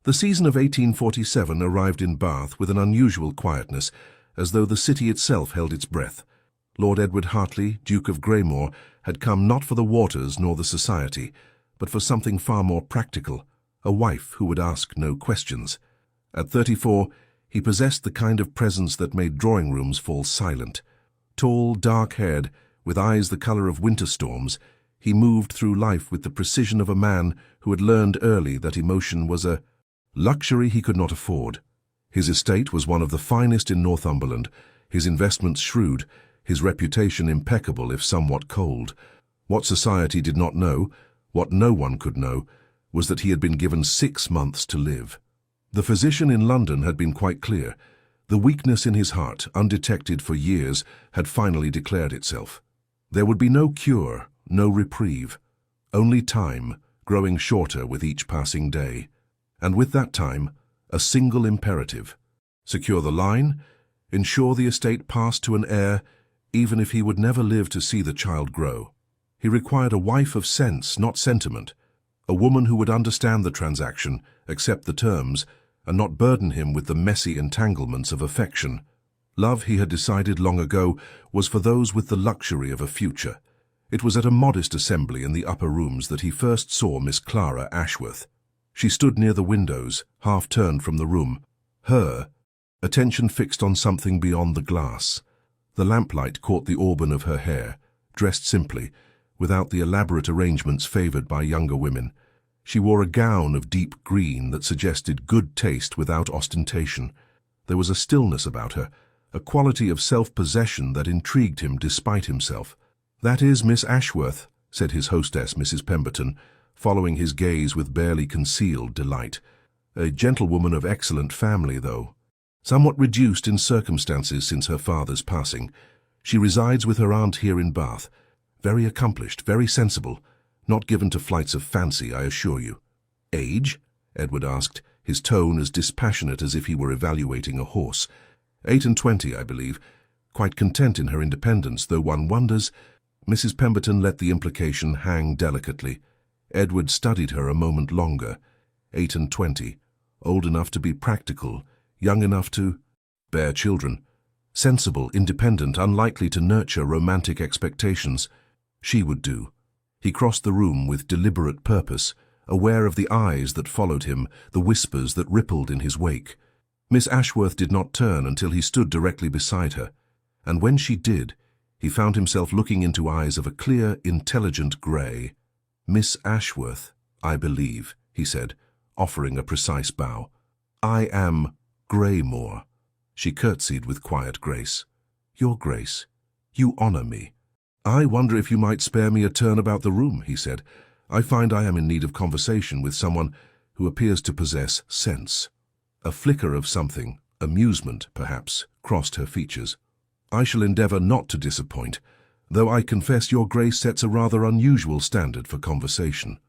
The season of 1847 arrived in Bath with an unusual quietness, as though the city itself held its breath. Lord Edward Hartley, Duke of Greymoor, had come not for the waters nor the society, but for something far more practical, a wife who would ask no questions. At 34, he possessed the kind of presence that made drawing rooms fall silent. Tall, dark-haired, with eyes the colour of winter storms, he moved through life with the precision of a man who had learned early that emotion was a luxury he could not afford. His estate was one of the finest in Northumberland, his investments shrewd, his reputation impeccable if somewhat cold. What society did not know, what no one could know, was that he had been given 6 months to live. The physician in London had been quite clear. The weakness in his heart, undetected for years, had finally declared itself. There would be no cure, no reprieve, only time, growing shorter with each passing day. And with that time, a single imperative: secure the line, ensure the estate passed to an heir, even if he would never live to see the child grow. He required a wife of sense, not sentiment, a woman who would understand the transaction, accept the terms, and not burden him with the messy entanglements of affection. Love, he had decided long ago, was for those with the luxury of a future. It was at a modest assembly in the upper rooms that he first saw Miss Clara Ashworth. She stood near the windows, half turned from the room, her attention fixed on something beyond the glass. The lamplight caught the auburn of her hair, dressed simply, without the elaborate arrangements favoured by younger women. She wore a gown of deep green that suggested good taste without ostentation. There was a stillness about her, a quality of self-possession that intrigued him despite himself. "That is Miss Ashworth," said his hostess, Mrs. Pemberton, following his gaze with barely concealed delight. "A gentlewoman of excellent family, though. Somewhat reduced in circumstances since her father's passing. She resides with her aunt here in Bath. Very accomplished, very sensible. Not given to flights of fancy, I assure you." "Age?" Edward asked, his tone as dispassionate as if he were evaluating a horse. 28, I believe. Quite content in her independence, though one wonders—" Mrs. Pemberton let the implication hang delicately. Edward studied her a moment longer. 28, old enough to be practical, young enough to bear children. Sensible, independent, unlikely to nurture romantic expectations. She would do. He crossed the room with deliberate purpose, aware of the eyes that followed him, the whispers that rippled in his wake. Miss Ashworth did not turn until he stood directly beside her, and when she did, he found himself looking into eyes of a clear, intelligent grey. "Miss Ashworth, I believe," he said, offering a precise bow. "I am Greymoor." She curtsied with quiet grace. "Your Grace, you honour me." "I wonder if you might spare me a turn about the room," he said. "I find I am in need of conversation with someone who appears to possess sense." A flicker of something, amusement perhaps, crossed her features. "I shall endeavour not to disappoint, though I confess your Grace sets a rather unusual standard for conversation."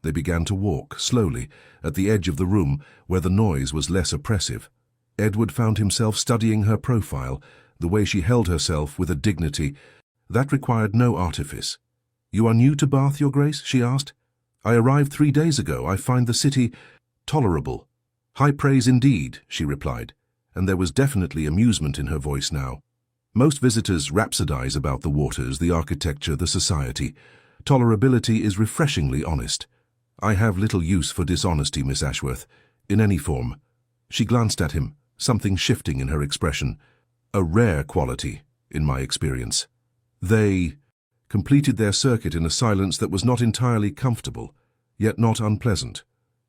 They began to walk, slowly, at the edge of the room where the noise was less oppressive. Edward found himself studying her profile, the way she held herself with a dignity that required no artifice. "You are new to Bath, Your Grace?" she asked. "I arrived 3 days ago. I find the city tolerable." "High praise indeed," she replied, and there was definitely amusement in her voice now. "Most visitors rhapsodize about the waters, the architecture, the society. Tolerability is refreshingly honest. I have little use for dishonesty, Miss Ashworth, in any form." She glanced at him, something shifting in her expression. "A rare quality, in my experience." They completed their circuit in a silence that was not entirely comfortable, yet not unpleasant.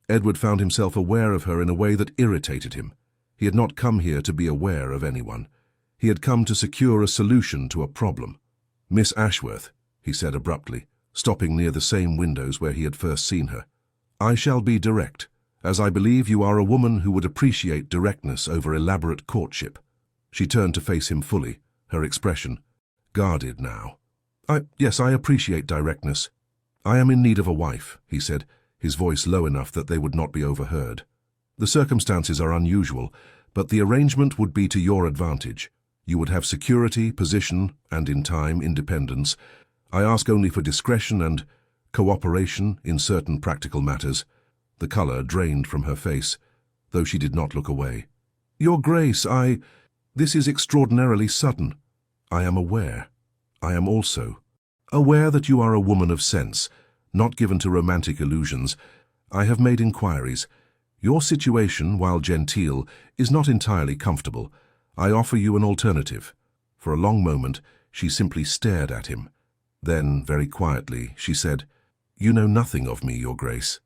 Edward found himself aware of her in a way that irritated him. He had not come here to be aware of anyone. He had come to secure a solution to a problem. "Miss Ashworth," he said abruptly, stopping near the same windows where he had first seen her, "I shall be direct, as I believe you are a woman who would appreciate directness over elaborate courtship." She turned to face him fully, her expression guarded now. Yes, I appreciate directness. I am in need of a wife," he said, his voice low enough that they would not be overheard. "The circumstances are unusual, but the arrangement would be to your advantage. You would have security, position, and in time, independence. I ask only for discretion and cooperation in certain practical matters." The colour drained from her face, though she did not look away. "Your Grace, This is extraordinarily sudden. I am aware. I am also aware that you are a woman of sense, not given to romantic illusions. I have made inquiries. Your situation, while genteel, is not entirely comfortable. I offer you an alternative." For a long moment, she simply stared at him. Then, very quietly, she said, "You know nothing of me, Your Grace.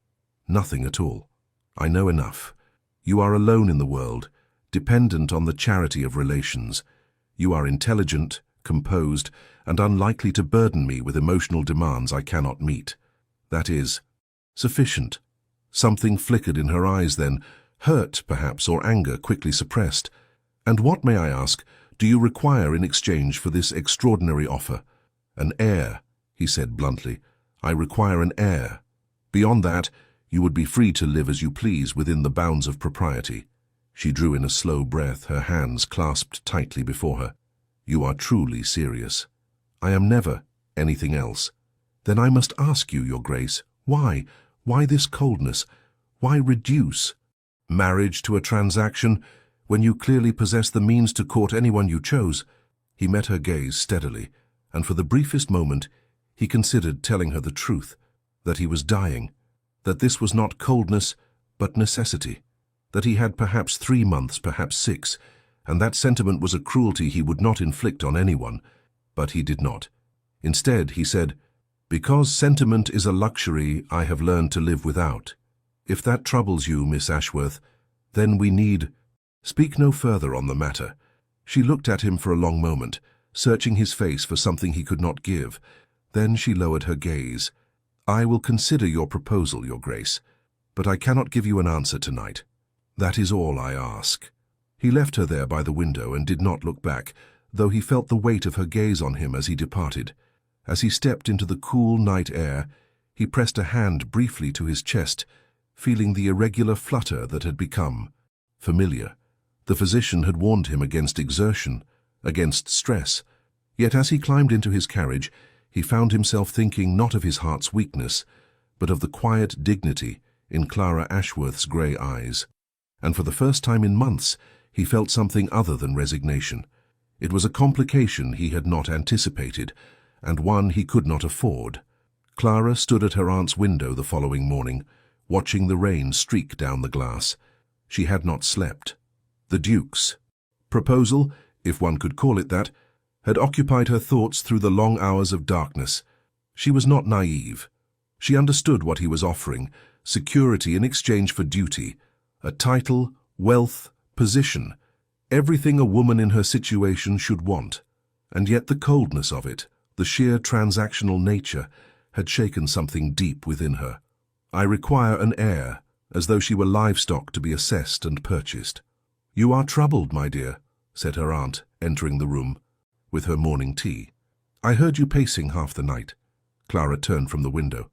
Nothing at all. I know enough. You are alone in the world, dependent on the charity of relations. You are intelligent, composed, and unlikely to burden me with emotional demands I cannot meet. That is sufficient." Something flickered in her eyes then, hurt, perhaps, or anger quickly suppressed. "And what, may I ask, do you require in exchange for this extraordinary offer?" "An heir," he said bluntly. "I require an heir. Beyond that, you would be free to live as you please within the bounds of propriety." She drew in a slow breath, her hands clasped tightly before her. "You are truly serious." "I am never anything else." "Then I must ask you, Your Grace, why? Why this coldness? Why reduce marriage to a transaction when you clearly possess the means to court anyone you chose?" He met her gaze steadily, and for the briefest moment he considered telling her the truth, that he was dying, that this was not coldness but necessity, that he had perhaps 3 months, perhaps 6, and that sentiment was a cruelty he would not inflict on anyone. But he did not. Instead, he said, "Because sentiment is a luxury I have learned to live without. If that troubles you, Miss Ashworth, then we need—" "Speak no further on the matter." She looked at him for a long moment, searching his face for something he could not give. Then she lowered her gaze. "I will consider your proposal, Your Grace, but I cannot give you an answer tonight. That is all I ask." He left her there by the window and did not look back, though he felt the weight of her gaze on him as he departed. As he stepped into the cool night air, he pressed a hand briefly to his chest, feeling the irregular flutter that had become familiar. The physician had warned him against exertion, against stress. Yet as he climbed into his carriage, he found himself thinking not of his heart's weakness, but of the quiet dignity in Clara Ashworth's grey eyes. And for the first time in months, he felt something other than resignation. It was a complication he had not anticipated, and one he could not afford. Clara stood at her aunt's window the following morning, watching the rain streak down the glass. She had not slept. The Duke's proposal, if one could call it that, had occupied her thoughts through the long hours of darkness. She was not naive. She understood what he was offering: security in exchange for duty, a title, wealth, position, everything a woman in her situation should want. And yet the coldness of it, the sheer transactional nature, had shaken something deep within her. "I require an heir," as though she were livestock to be assessed and purchased. "You are troubled, my dear," said her aunt, entering the room with her morning tea. "I heard you pacing half the night." Clara turned from the window.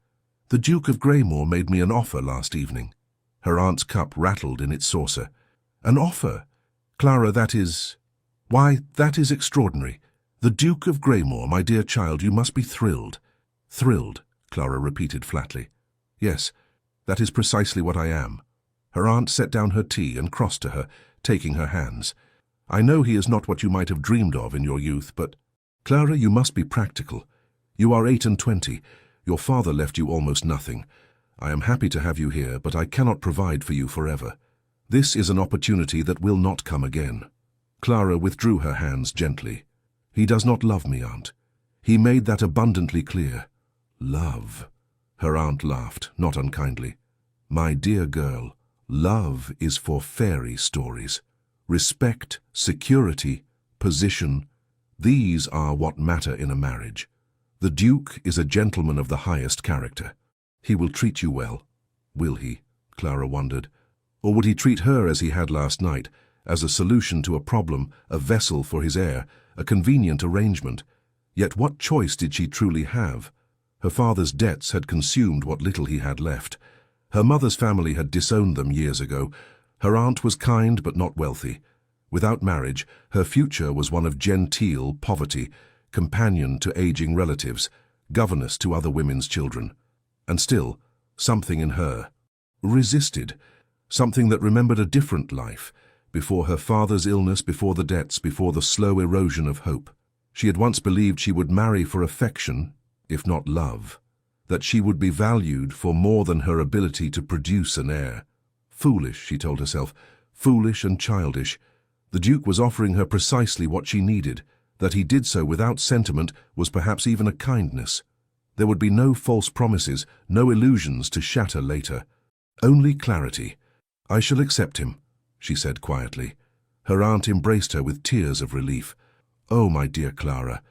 "The Duke of Greymore made me an offer last evening." Her aunt's cup rattled in its saucer. "An offer? Clara, that is— Why, that is extraordinary. The Duke of Greymore, my dear child, you must be thrilled." "Thrilled," Clara repeated flatly. "Yes, that is precisely what I am." Her aunt set down her tea and crossed to her, taking her hands. "I know he is not what you might have dreamed of in your youth, but— Clara, you must be practical. You are 8 and 20. Your father left you almost nothing. I am happy to have you here, but I cannot provide for you forever. This is an opportunity that will not come again." Clara withdrew her hands gently. "He does not love me, Aunt. He made that abundantly clear." "Love?" Her aunt laughed, not unkindly. "My dear girl, love is for fairy stories. Respect, security, position, these are what matter in a marriage. The Duke is a gentleman of the highest character. He will treat you well." Will he? Clara wondered. Or would he treat her as he had last night, as a solution to a problem, a vessel for his heir, a convenient arrangement? Yet what choice did she truly have? Her father's debts had consumed what little he had left. Her mother's family had disowned them years ago. Her aunt was kind but not wealthy. Without marriage, her future was one of genteel poverty, companion to aging relatives, governess to other women's children. And still, something in her resisted. something that remembered a different life, before her father's illness, before the debts, before the slow erosion of hope. She had once believed she would marry for affection, if not love, that she would be valued for more than her ability to produce an heir. Foolish, she told herself, foolish and childish. The Duke was offering her precisely what she needed. That he did so without sentiment was perhaps even a kindness. There would be no false promises, no illusions to shatter later. Only clarity. "I shall accept him," she said quietly. Her aunt embraced her with tears of relief. "Oh, my dear Clara,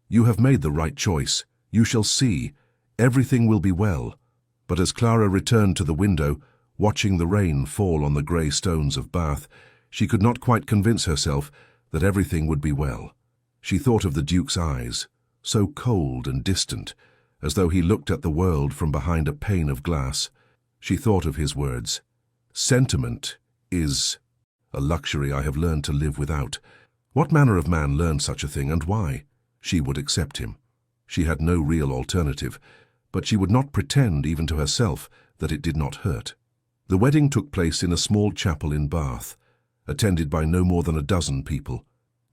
you have made the right choice. You shall see. Everything will be well." But as Clara returned to the window, watching the rain fall on the grey stones of Bath, she could not quite convince herself that everything would be well. She thought of the Duke's eyes, so cold and distant, as though he looked at the world from behind a pane of glass. She thought of his words, "Sentiment is a luxury I have learned to live without." What manner of man learned such a thing, and why? She would accept him. She had no real alternative, but she would not pretend even to herself that it did not hurt. The wedding took place in a small chapel in Bath, attended by no more than a dozen people.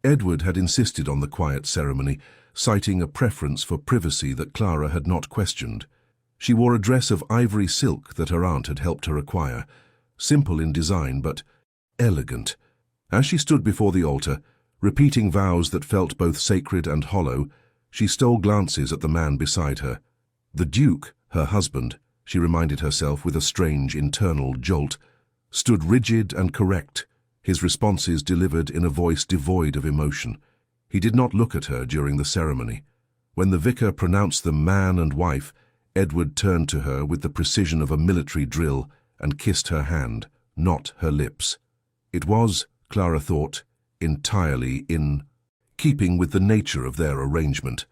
Edward had insisted on the quiet ceremony, citing a preference for privacy that Clara had not questioned. She wore a dress of ivory silk that her aunt had helped her acquire, simple in design but elegant. As she stood before the altar, repeating vows that felt both sacred and hollow, she stole glances at the man beside her. The Duke, her husband, she reminded herself with a strange internal jolt, stood rigid and correct, his responses delivered in a voice devoid of emotion. He did not look at her during the ceremony. When the vicar pronounced them man and wife, Edward turned to her with the precision of a military drill and kissed her hand, not her lips. It was, Clara thought, entirely in keeping with the nature of their arrangement.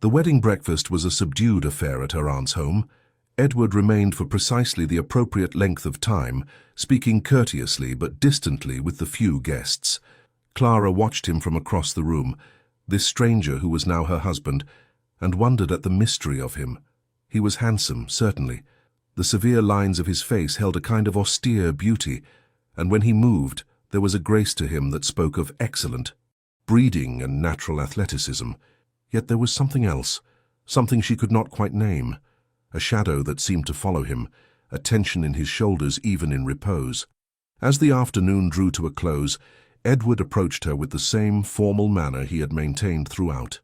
The wedding breakfast was a subdued affair at her aunt's home. Edward remained for precisely the appropriate length of time, speaking courteously but distantly with the few guests. Clara watched him from across the room, this stranger who was now her husband, and wondered at the mystery of him. He was handsome, certainly. The severe lines of his face held a kind of austere beauty, and when he moved, there was a grace to him that spoke of excellent breeding and natural athleticism. Yet there was something else, something she could not quite name, a shadow that seemed to follow him, a tension in his shoulders even in repose. As the afternoon drew to a close, Edward approached her with the same formal manner he had maintained throughout.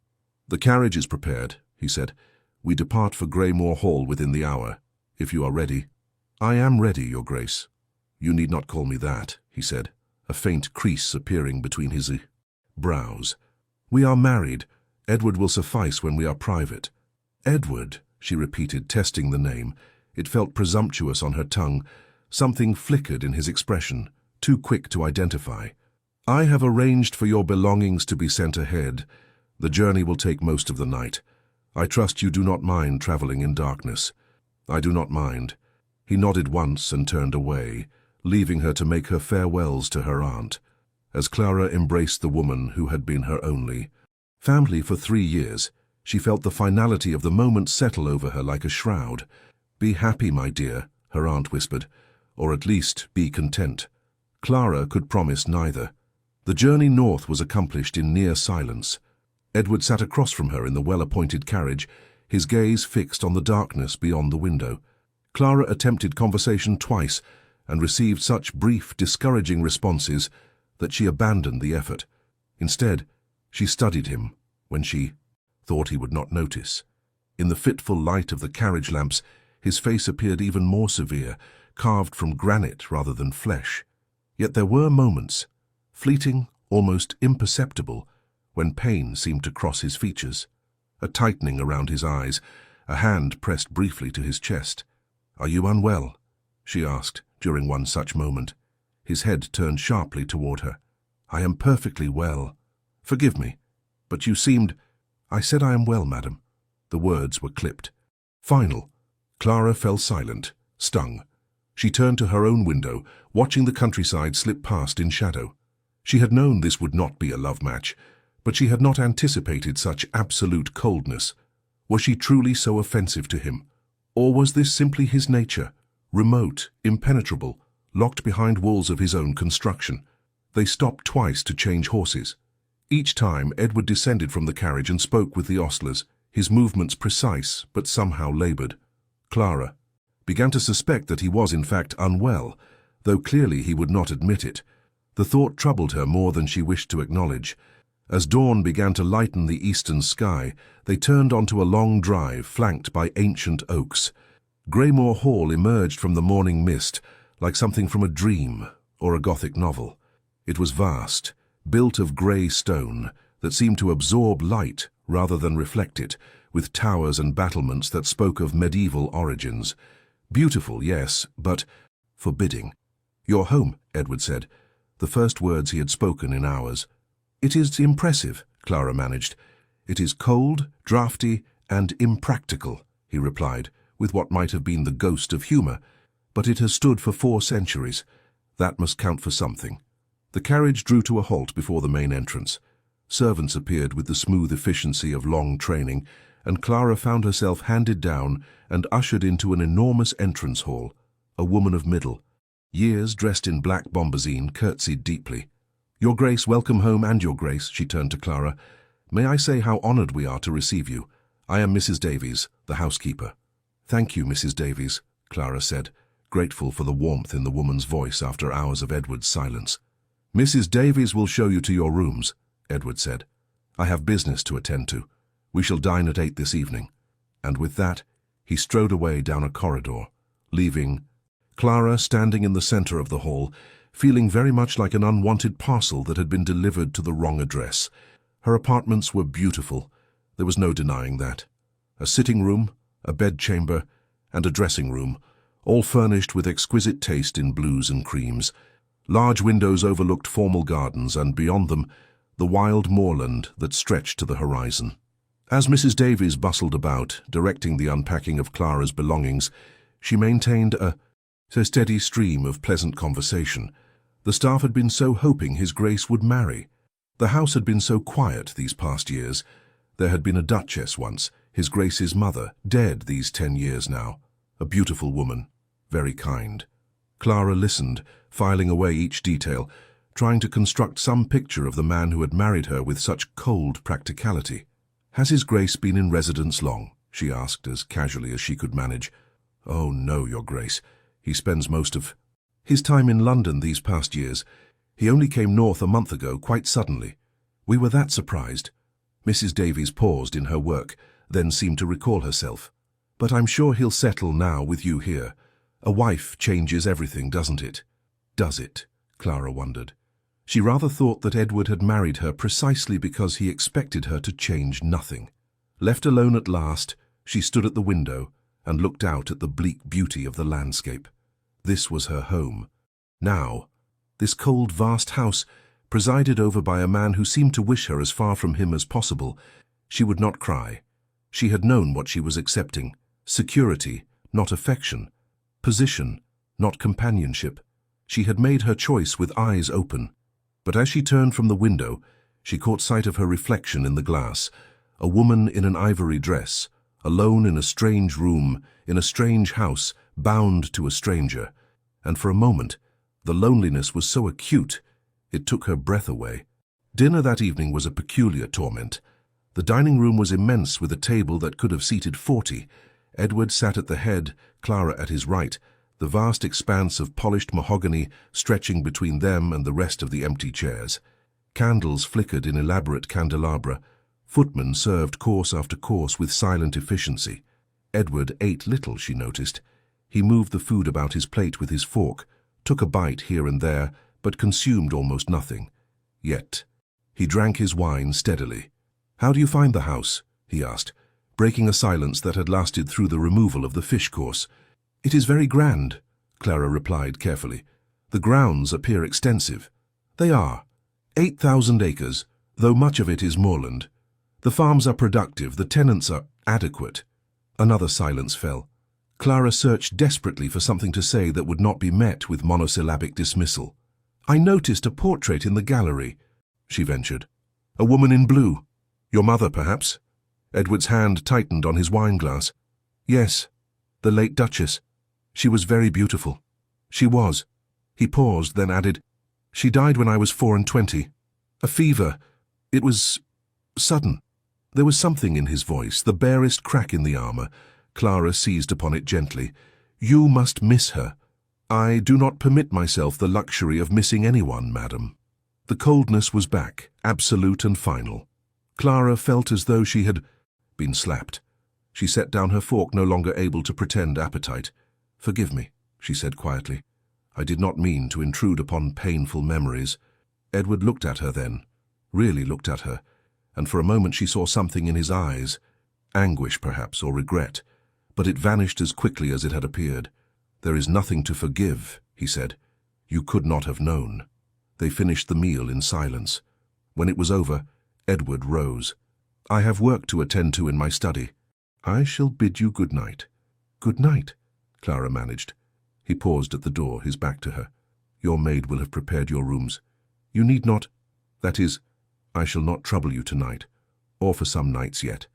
"The carriage is prepared," he said. "We depart for Graymore Hall within the hour, if you are ready." "I am ready, Your Grace." "You need not call me that," he said, a faint crease appearing between his brows. "We are married. Edward will suffice when we are private." "Edward," she repeated, testing the name. It felt presumptuous on her tongue. Something flickered in his expression, too quick to identify. "I have arranged for your belongings to be sent ahead. The journey will take most of the night. I trust you do not mind traveling in darkness." "I do not mind." He nodded once and turned away, leaving her to make her farewells to her aunt, as Clara embraced the woman who had been her only family for 3 years. She felt the finality of the moment settle over her like a shroud. "Be happy, my dear," her aunt whispered, "or at least be content." Clara could promise neither. The journey north was accomplished in near silence. Edward sat across from her in the well-appointed carriage, his gaze fixed on the darkness beyond the window. Clara attempted conversation twice and received such brief, discouraging responses that she abandoned the effort. Instead, she studied him when she thought he would not notice. In the fitful light of the carriage lamps, his face appeared even more severe, carved from granite rather than flesh. Yet there were moments, fleeting, almost imperceptible, when pain seemed to cross his features. A tightening around his eyes, a hand pressed briefly to his chest. "Are you unwell?" she asked during one such moment. His head turned sharply toward her. "I am perfectly well. Forgive me, but you seemed—" "I said I am well, madam." The words were clipped. Final. Clara fell silent, stung. She turned to her own window, watching the countryside slip past in shadow. She had known this would not be a love match, but she had not anticipated such absolute coldness. Was she truly so offensive to him? Or was this simply his nature, remote, impenetrable, locked behind walls of his own construction. They stopped twice to change horses. Each time, Edward descended from the carriage and spoke with the ostlers, his movements precise but somehow laboured. Clara began to suspect that he was in fact unwell, though clearly he would not admit it. The thought troubled her more than she wished to acknowledge. As dawn began to lighten the eastern sky, they turned onto a long drive flanked by ancient oaks. Greymore Hall emerged from the morning mist like something from a dream or a Gothic novel. It was vast, built of grey stone that seemed to absorb light rather than reflect it, with towers and battlements that spoke of medieval origins. Beautiful, yes, but forbidding. "Your home," Edward said, the first words he had spoken in hours. "It is impressive," Clara managed. "It is cold, draughty, and impractical," he replied, with what might have been the ghost of humour. "But it has stood for 4 centuries. That must count for something." The carriage drew to a halt before the main entrance. Servants appeared with the smooth efficiency of long training, and Clara found herself handed down and ushered into an enormous entrance hall. A woman of middle years, dressed in black bombazine, curtsied deeply. "Your Grace, welcome home, and your Grace," she turned to Clara. "May I say how honoured we are to receive you? I am Mrs. Davies, the housekeeper." "Thank you, Mrs. Davies," Clara said, grateful for the warmth in the woman's voice after hours of Edward's silence. "Mrs. Davies will show you to your rooms," Edward said. "I have business to attend to. We shall dine at 8 this evening." And with that, he strode away down a corridor, leaving Clara standing in the centre of the hall, feeling very much like an unwanted parcel that had been delivered to the wrong address. Her apartments were beautiful. There was no denying that. A sitting room, a bedchamber, and a dressing room, all furnished with exquisite taste in blues and creams. Large windows overlooked formal gardens, and beyond them, the wild moorland that stretched to the horizon. As Mrs. Davies bustled about, directing the unpacking of Clara's belongings, she maintained a steady stream of pleasant conversation. The staff had been so hoping His Grace would marry. The house had been so quiet these past years. There had been a duchess once, His Grace's mother, dead these 10 years now. A beautiful woman, very kind. Clara listened, filing away each detail, trying to construct some picture of the man who had married her with such cold practicality. "Has His Grace been in residence long?" she asked, as casually as she could manage. "Oh, no, Your Grace. He spends most of his time in London these past years. He only came north a month ago, quite suddenly. We were that surprised." Mrs. Davies paused in her work, then seemed to recall herself. "But I'm sure he'll settle now with you here. A wife changes everything, doesn't it?" Does it? Clara wondered. She rather thought that Edward had married her precisely because he expected her to change nothing. Left alone at last, she stood at the window and looked out at the bleak beauty of the landscape. This was her home. Now, this cold, vast house, presided over by a man who seemed to wish her as far from him as possible. She would not cry. She had known what she was accepting: security, not affection; position, not companionship. She had made her choice with eyes open. But as she turned from the window, she caught sight of her reflection in the glass, a woman in an ivory dress, alone in a strange room, in a strange house, bound to a stranger. And for a moment, the loneliness was so acute, it took her breath away. Dinner that evening was a peculiar torment. The dining room was immense, with a table that could have seated 40. Edward sat at the head, Clara at his right, the vast expanse of polished mahogany stretching between them and the rest of the empty chairs. Candles flickered in elaborate candelabra. Footmen served course after course with silent efficiency. Edward ate little, she noticed. He moved the food about his plate with his fork, took a bite here and there, but consumed almost nothing. Yet, he drank his wine steadily. "How do you find the house?" he asked, breaking a silence that had lasted through the removal of the fish course. "It is very grand," Clara replied carefully. "The grounds appear extensive." "They are. 8,000 acres, though much of it is moorland. The farms are productive, the tenants are adequate." Another silence fell. Clara searched desperately for something to say that would not be met with monosyllabic dismissal. "I noticed a portrait in the gallery," she ventured. "A woman in blue. Your mother, perhaps?" Edward's hand tightened on his wineglass. "Yes, the late Duchess. She was very beautiful." "She was. He paused, then added, "She died when I was 24. A fever. It was sudden." There was something in his voice, the barest crack in the armor. Clara seized upon it gently. "You must miss her." "I do not permit myself the luxury of missing anyone, madam." The coldness was back, absolute and final. Clara felt as though she had been slapped. She set down her fork, no longer able to pretend appetite. "Forgive me," she said quietly. "I did not mean to intrude upon painful memories." Edward looked at her then, really looked at her, and for a moment she saw something in his eyes, anguish perhaps, or regret, but it vanished as quickly as it had appeared. "There is nothing to forgive," he said. "You could not have known." They finished the meal in silence. When it was over, Edward rose. "I have work to attend to in my study. I shall bid you good night." "Good night," Clara managed. He paused at the door, his back to her. "Your maid will have prepared your rooms. You need not. That is, I shall not trouble you tonight, or for some nights yet.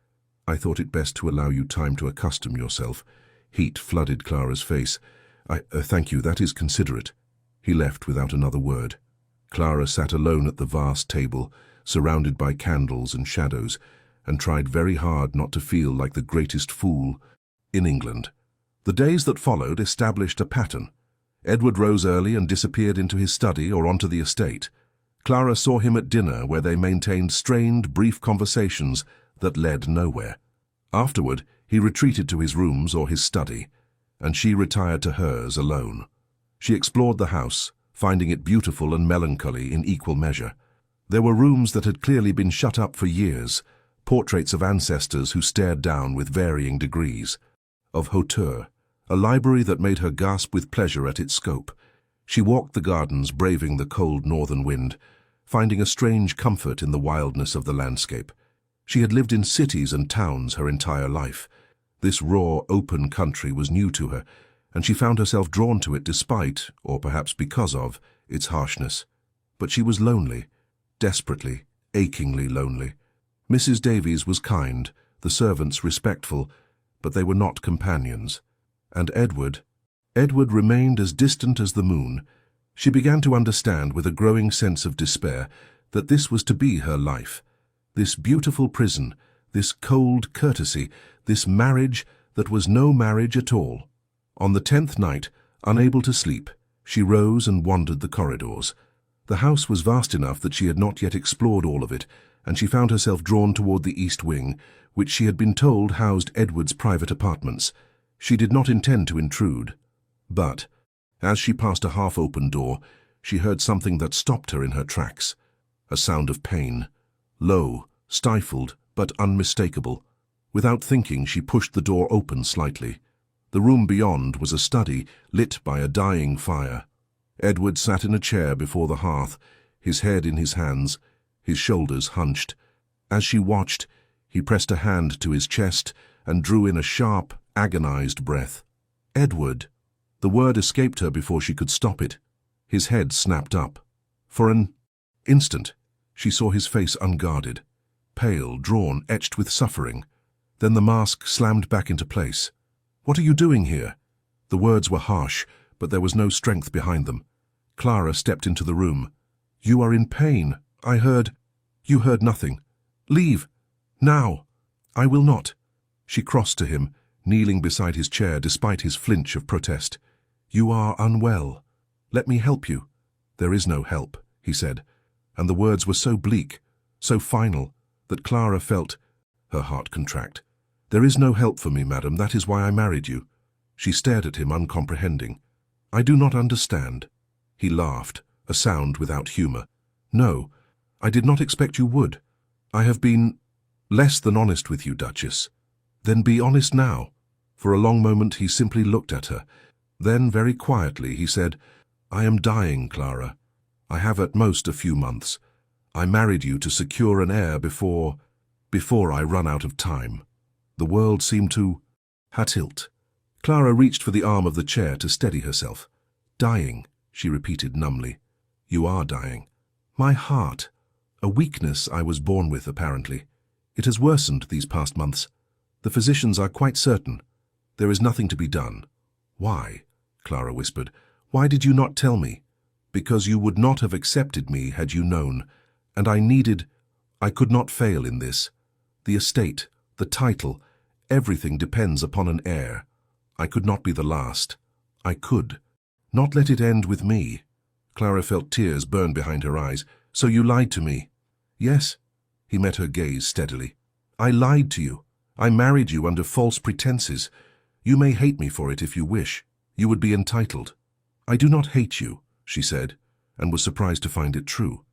I thought it best to allow you time to accustom yourself." Heat flooded Clara's face. Thank you, that is considerate." He left without another word. Clara sat alone at the vast table, surrounded by candles and shadows, and tried very hard not to feel like the greatest fool in England. The days that followed established a pattern. Edward rose early and disappeared into his study or onto the estate. Clara saw him at dinner, where they maintained strained, brief conversations that led nowhere. Afterward, he retreated to his rooms or his study, and she retired to hers alone. She explored the house, finding it beautiful and melancholy in equal measure. There were rooms that had clearly been shut up for years, portraits of ancestors who stared down with varying degrees. Of hauteur, a library that made her gasp with pleasure at its scope. She walked the gardens, braving the cold northern wind, finding a strange comfort in the wildness of the landscape. She had lived in cities and towns her entire life. This raw, open country was new to her, and she found herself drawn to it despite, or perhaps because of, its harshness. But she was lonely, desperately, achingly lonely. Mrs. Davies was kind, the servants respectful, but they were not companions. And Edward remained as distant as the moon. She began to understand with a growing sense of despair that this was to be her life. This beautiful prison, this cold courtesy, this marriage that was no marriage at all. On the 10th night, unable to sleep, she rose and wandered the corridors. The house was vast enough that she had not yet explored all of it, and she found herself drawn toward the east wing, which she had been told housed Edward's private apartments. She did not intend to intrude. But, as she passed a half-open door, she heard something that stopped her in her tracks. A sound of pain. Low, stifled, but unmistakable. Without thinking, she pushed the door open slightly. The room beyond was a study, lit by a dying fire. Edward sat in a chair before the hearth, his head in his hands, his shoulders hunched. As she watched, he pressed a hand to his chest and drew in a sharp, agonized breath. "Edward!" The word escaped her before she could stop it. His head snapped up. For an instant, she saw his face unguarded, pale, drawn, etched with suffering. Then the mask slammed back into place. "What are you doing here?" The words were harsh, but there was no strength behind them. Clara stepped into the room. "You are in pain. I heard—" "You heard nothing. Leave. Now." "I will not." She crossed to him, kneeling beside his chair despite his flinch of protest. "You are unwell. Let me help you." "There is no help," he said, and the words were so bleak, so final, that Clara felt her heart contract. "There is no help for me, madam. That is why I married you." She stared at him, uncomprehending. "I do not understand." He laughed, a sound without humor. "No, I did not expect you would. I have been less than honest with you, Duchess." "Then be honest now." For a long moment he simply looked at her. Then, very quietly, he said, "I am dying, Clara. I have at most a few months. I married you to secure an heir before I run out of time." The world seemed to tilt. Clara reached for the arm of the chair to steady herself. "Dying," she repeated numbly. "You are dying." "My heart. A weakness I was born with, apparently. It has worsened these past months. The physicians are quite certain. There is nothing to be done." "Why?" Clara whispered. "Why did you not tell me?" Because you would not have accepted me had you known, and I could not fail in this. The estate, the title, everything depends upon an heir. I could not be the last. I could. Not let it end with me. Clara felt tears burn behind her eyes. So you lied to me? Yes. He met her gaze steadily. I lied to you. I married you under false pretenses. You may hate me for it if you wish. You would be entitled. I do not hate you, she said, and was surprised to find it true.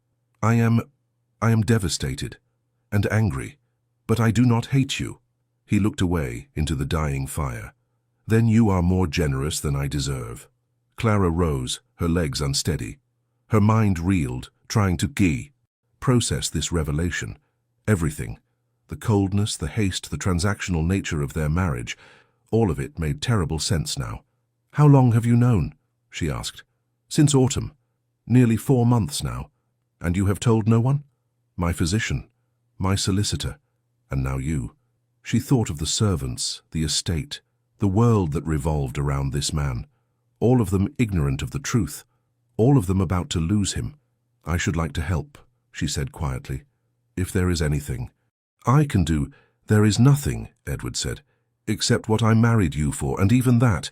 I am devastated and angry, but I do not hate you. He looked away into the dying fire. Then you are more generous than I deserve. Clara rose, her legs unsteady. Her mind reeled, trying to process this revelation. Everything, the coldness, the haste, the transactional nature of their marriage, all of it made terrible sense now. How long have you known? She asked. Since autumn. Nearly 4 months now. And you have told no one? My physician, my solicitor, and now you. She thought of the servants, the estate, the world that revolved around this man, all of them ignorant of the truth, all of them about to lose him. I should like to help, she said quietly. If there is anything I can do. There is nothing, Edward said, except what I married you for, and even that,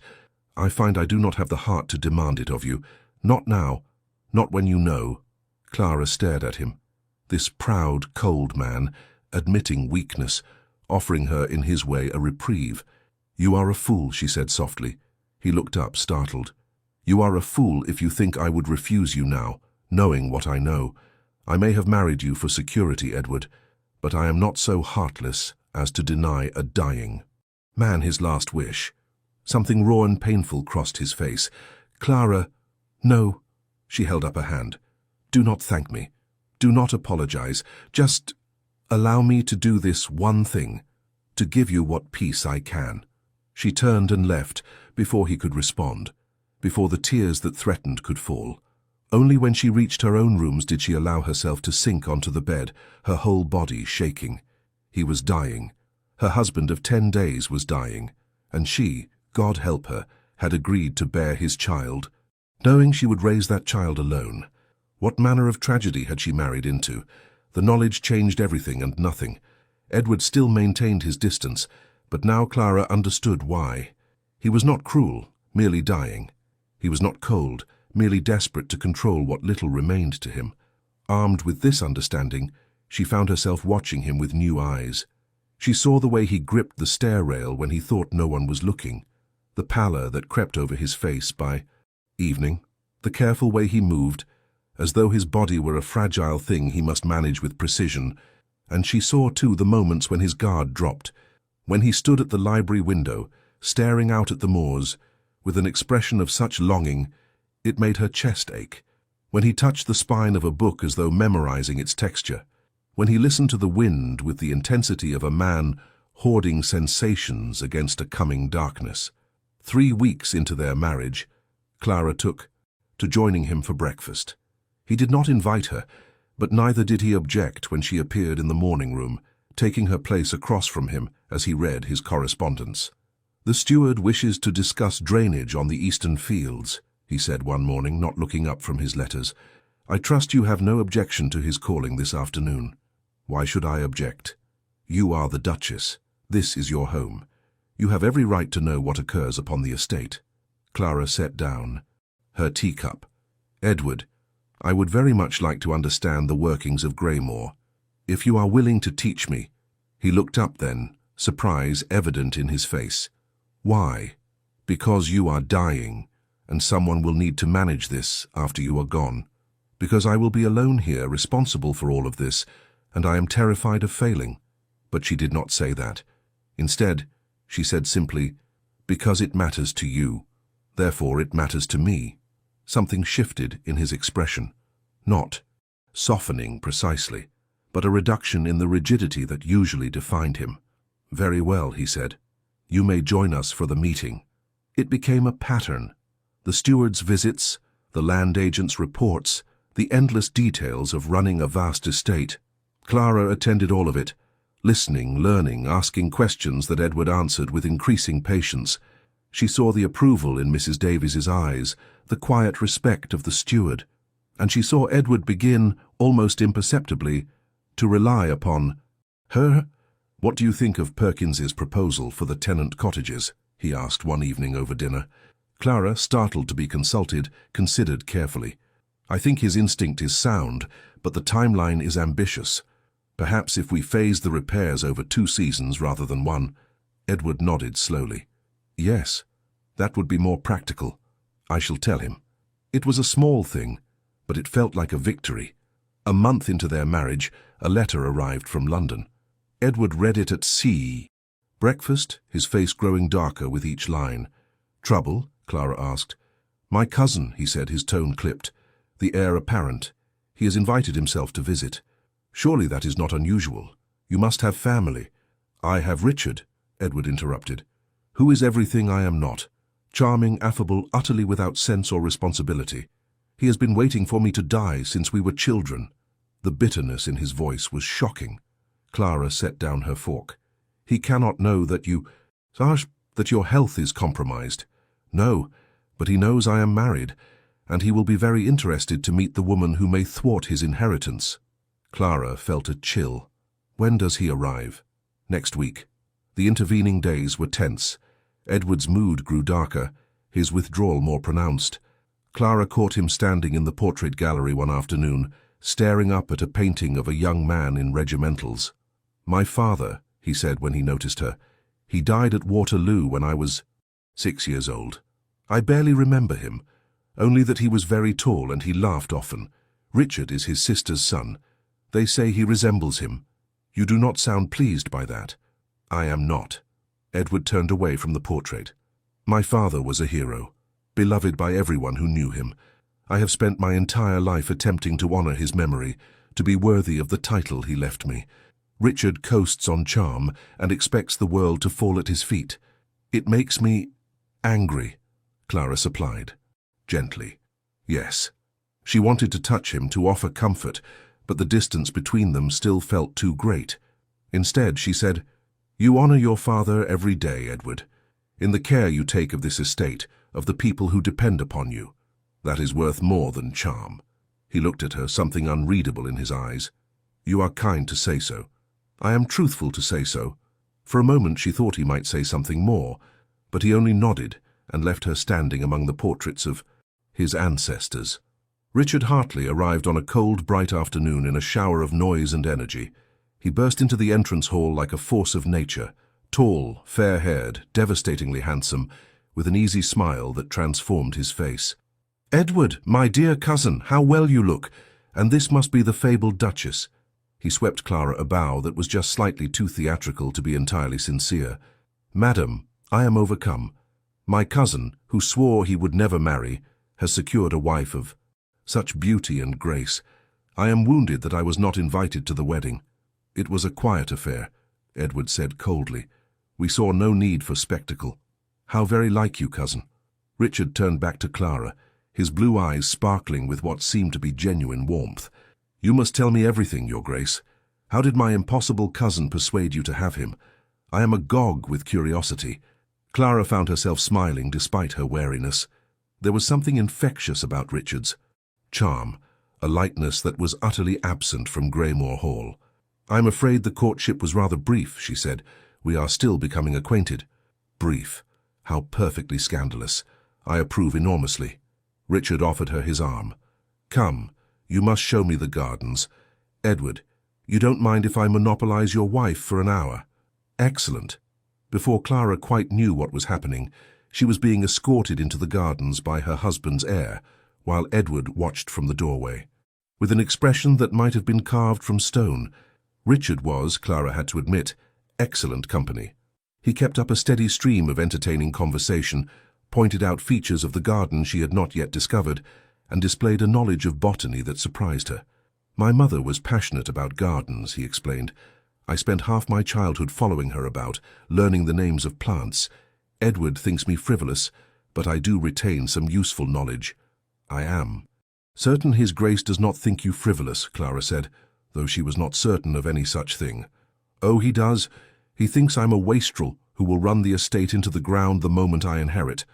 I find I do not have the heart to demand it of you. Not now, not when you know. Clara stared at him. This proud, cold man, admitting weakness, offering her in his way a reprieve. You are a fool, she said softly. He looked up, startled. You are a fool if you think I would refuse you now, knowing what I know. I may have married you for security, Edward, but I am not so heartless as to deny a dying man his last wish. Something raw and painful crossed his face. Clara, no. She held up a hand. Do not thank me. Do not apologize. Just allow me to do this one thing, to give you what peace I can. She turned and left before he could respond, before the tears that threatened could fall. Only when she reached her own rooms did she allow herself to sink onto the bed, her whole body shaking. He was dying. Her husband of 10 days was dying, and she, God help her, had agreed to bear his child, knowing she would raise that child alone. What manner of tragedy had she married into? The knowledge changed everything and nothing. Edward still maintained his distance, but now Clara understood why. He was not cruel, merely dying. He was not cold, merely desperate to control what little remained to him. Armed with this understanding, she found herself watching him with new eyes. She saw the way he gripped the stair rail when he thought no one was looking, the pallor that crept over his face by evening, the careful way he moved, as though his body were a fragile thing he must manage with precision, and she saw too the moments when his guard dropped, when he stood at the library window, staring out at the moors, with an expression of such longing, it made her chest ache, when he touched the spine of a book as though memorizing its texture, when he listened to the wind with the intensity of a man hoarding sensations against a coming darkness. 3 weeks into their marriage, Clara took to joining him for breakfast. He did not invite her, but neither did he object when she appeared in the morning room, taking her place across from him as he read his correspondence. The steward wishes to discuss drainage on the eastern fields, he said one morning, not looking up from his letters. I trust you have no objection to his calling this afternoon. Why should I object? You are the Duchess. This is your home. You have every right to know what occurs upon the estate. Clara set down her teacup. Edward, I would very much like to understand the workings of Graymore. If you are willing to teach me. He looked up then, surprise evident in his face. Why? Because you are dying, and someone will need to manage this after you are gone. Because I will be alone here, responsible for all of this, and I am terrified of failing. But she did not say that. Instead, she said simply, because it matters to you. Therefore it matters to me. Something shifted in his expression. Not softening precisely, but a reduction in the rigidity that usually defined him. Very well, he said. You may join us for the meeting. It became a pattern. The steward's visits, the land agent's reports, the endless details of running a vast estate. Clara attended all of it, listening, learning, asking questions that Edward answered with increasing patience. She saw the approval in Mrs. Davies's eyes, the quiet respect of the steward, and she saw Edward begin, almost imperceptibly, to rely upon her. "What do you think of Perkins's proposal for the tenant cottages?" he asked one evening over dinner. Clara, startled to be consulted, considered carefully. "I think his instinct is sound, but the timeline is ambitious. Perhaps if we phase the repairs over 2 seasons rather than 1. Edward nodded slowly. "Yes, that would be more practical. I shall tell him." It was a small thing, but it felt like a victory. A month into their marriage, a letter arrived from London. Edward read it at sea. Breakfast, his face growing darker with each line. "Trouble?" Clara asked. "My cousin," he said, his tone clipped, the air apparent. "He has invited himself to visit. Surely that is not unusual. You must have family." "I have Richard," Edward interrupted, "who is everything I am not. Charming, affable, utterly without sense or responsibility. He has been waiting for me to die since we were children." The bitterness in his voice was shocking. Clara set down her fork. "He cannot know that that your health is compromised." "No, but he knows I am married, and he will be very interested to meet the woman who may thwart his inheritance." Clara felt a chill. "When does he arrive?" "Next week." The intervening days were tense. Edward's mood grew darker, his withdrawal more pronounced. Clara caught him standing in the portrait gallery one afternoon, staring up at a painting of a young man in regimentals. "My father," he said when he noticed her. "He died at Waterloo when I was 6 years old. I barely remember him, only that he was very tall and he laughed often. Richard is his sister's son. They say he resembles him. You do not sound pleased by that." "I am not." Edward turned away from the portrait. "My father was a hero, beloved by everyone who knew him. I have spent my entire life attempting to honor his memory, to be worthy of the title he left me. Richard coasts on charm and expects the world to fall at his feet. It makes me angry," Clara supplied, gently. "Yes." She wanted to touch him, to offer comfort, but the distance between them still felt too great. Instead, she said, "You honor your father every day, Edward, in the care you take of this estate, of the people who depend upon you. That is worth more than charm." He looked at her, something unreadable in his eyes. "You are kind to say so." "I am truthful to say so." For a moment she thought he might say something more, but he only nodded and left her standing among the portraits of his ancestors. Richard Hartley arrived on a cold, bright afternoon in a shower of noise and energy. He burst into the entrance hall like a force of nature, tall, fair-haired, devastatingly handsome, with an easy smile that transformed his face. "Edward, my dear cousin, how well you look! And this must be the fabled Duchess." He swept Clara a bow that was just slightly too theatrical to be entirely sincere. "Madam, I am overcome. My cousin, who swore he would never marry, has secured a wife of such beauty and grace. I am wounded that I was not invited to the wedding." "It was a quiet affair," Edward said coldly. "We saw no need for spectacle." "How very like you, cousin." Richard turned back to Clara, his blue eyes sparkling with what seemed to be genuine warmth. "You must tell me everything, Your Grace. How did my impossible cousin persuade you to have him? I am agog with curiosity." Clara found herself smiling despite her wariness. There was something infectious about Richard's charm, a lightness that was utterly absent from Greymore Hall. "I'm afraid the courtship was rather brief," she said. "We are still becoming acquainted." "Brief? How perfectly scandalous. I approve enormously." Richard offered her his arm. "Come, you must show me the gardens. Edward, you don't mind if I monopolize your wife for an hour?" "Excellent." Before Clara quite knew what was happening, she was being escorted into the gardens by her husband's heir, while Edward watched from the doorway. With an expression that might have been carved from stone, Richard was, Clara had to admit, excellent company. He kept up a steady stream of entertaining conversation, pointed out features of the garden she had not yet discovered, and displayed a knowledge of botany that surprised her. "My mother was passionate about gardens," he explained. "I spent half my childhood following her about, learning the names of plants. Edward thinks me frivolous, but I do retain some useful knowledge." "I am certain His Grace does not think you frivolous," Clara said, though she was not certain of any such thing. "Oh, he does. He thinks I'm a wastrel who will run the estate into the ground the moment I inherit.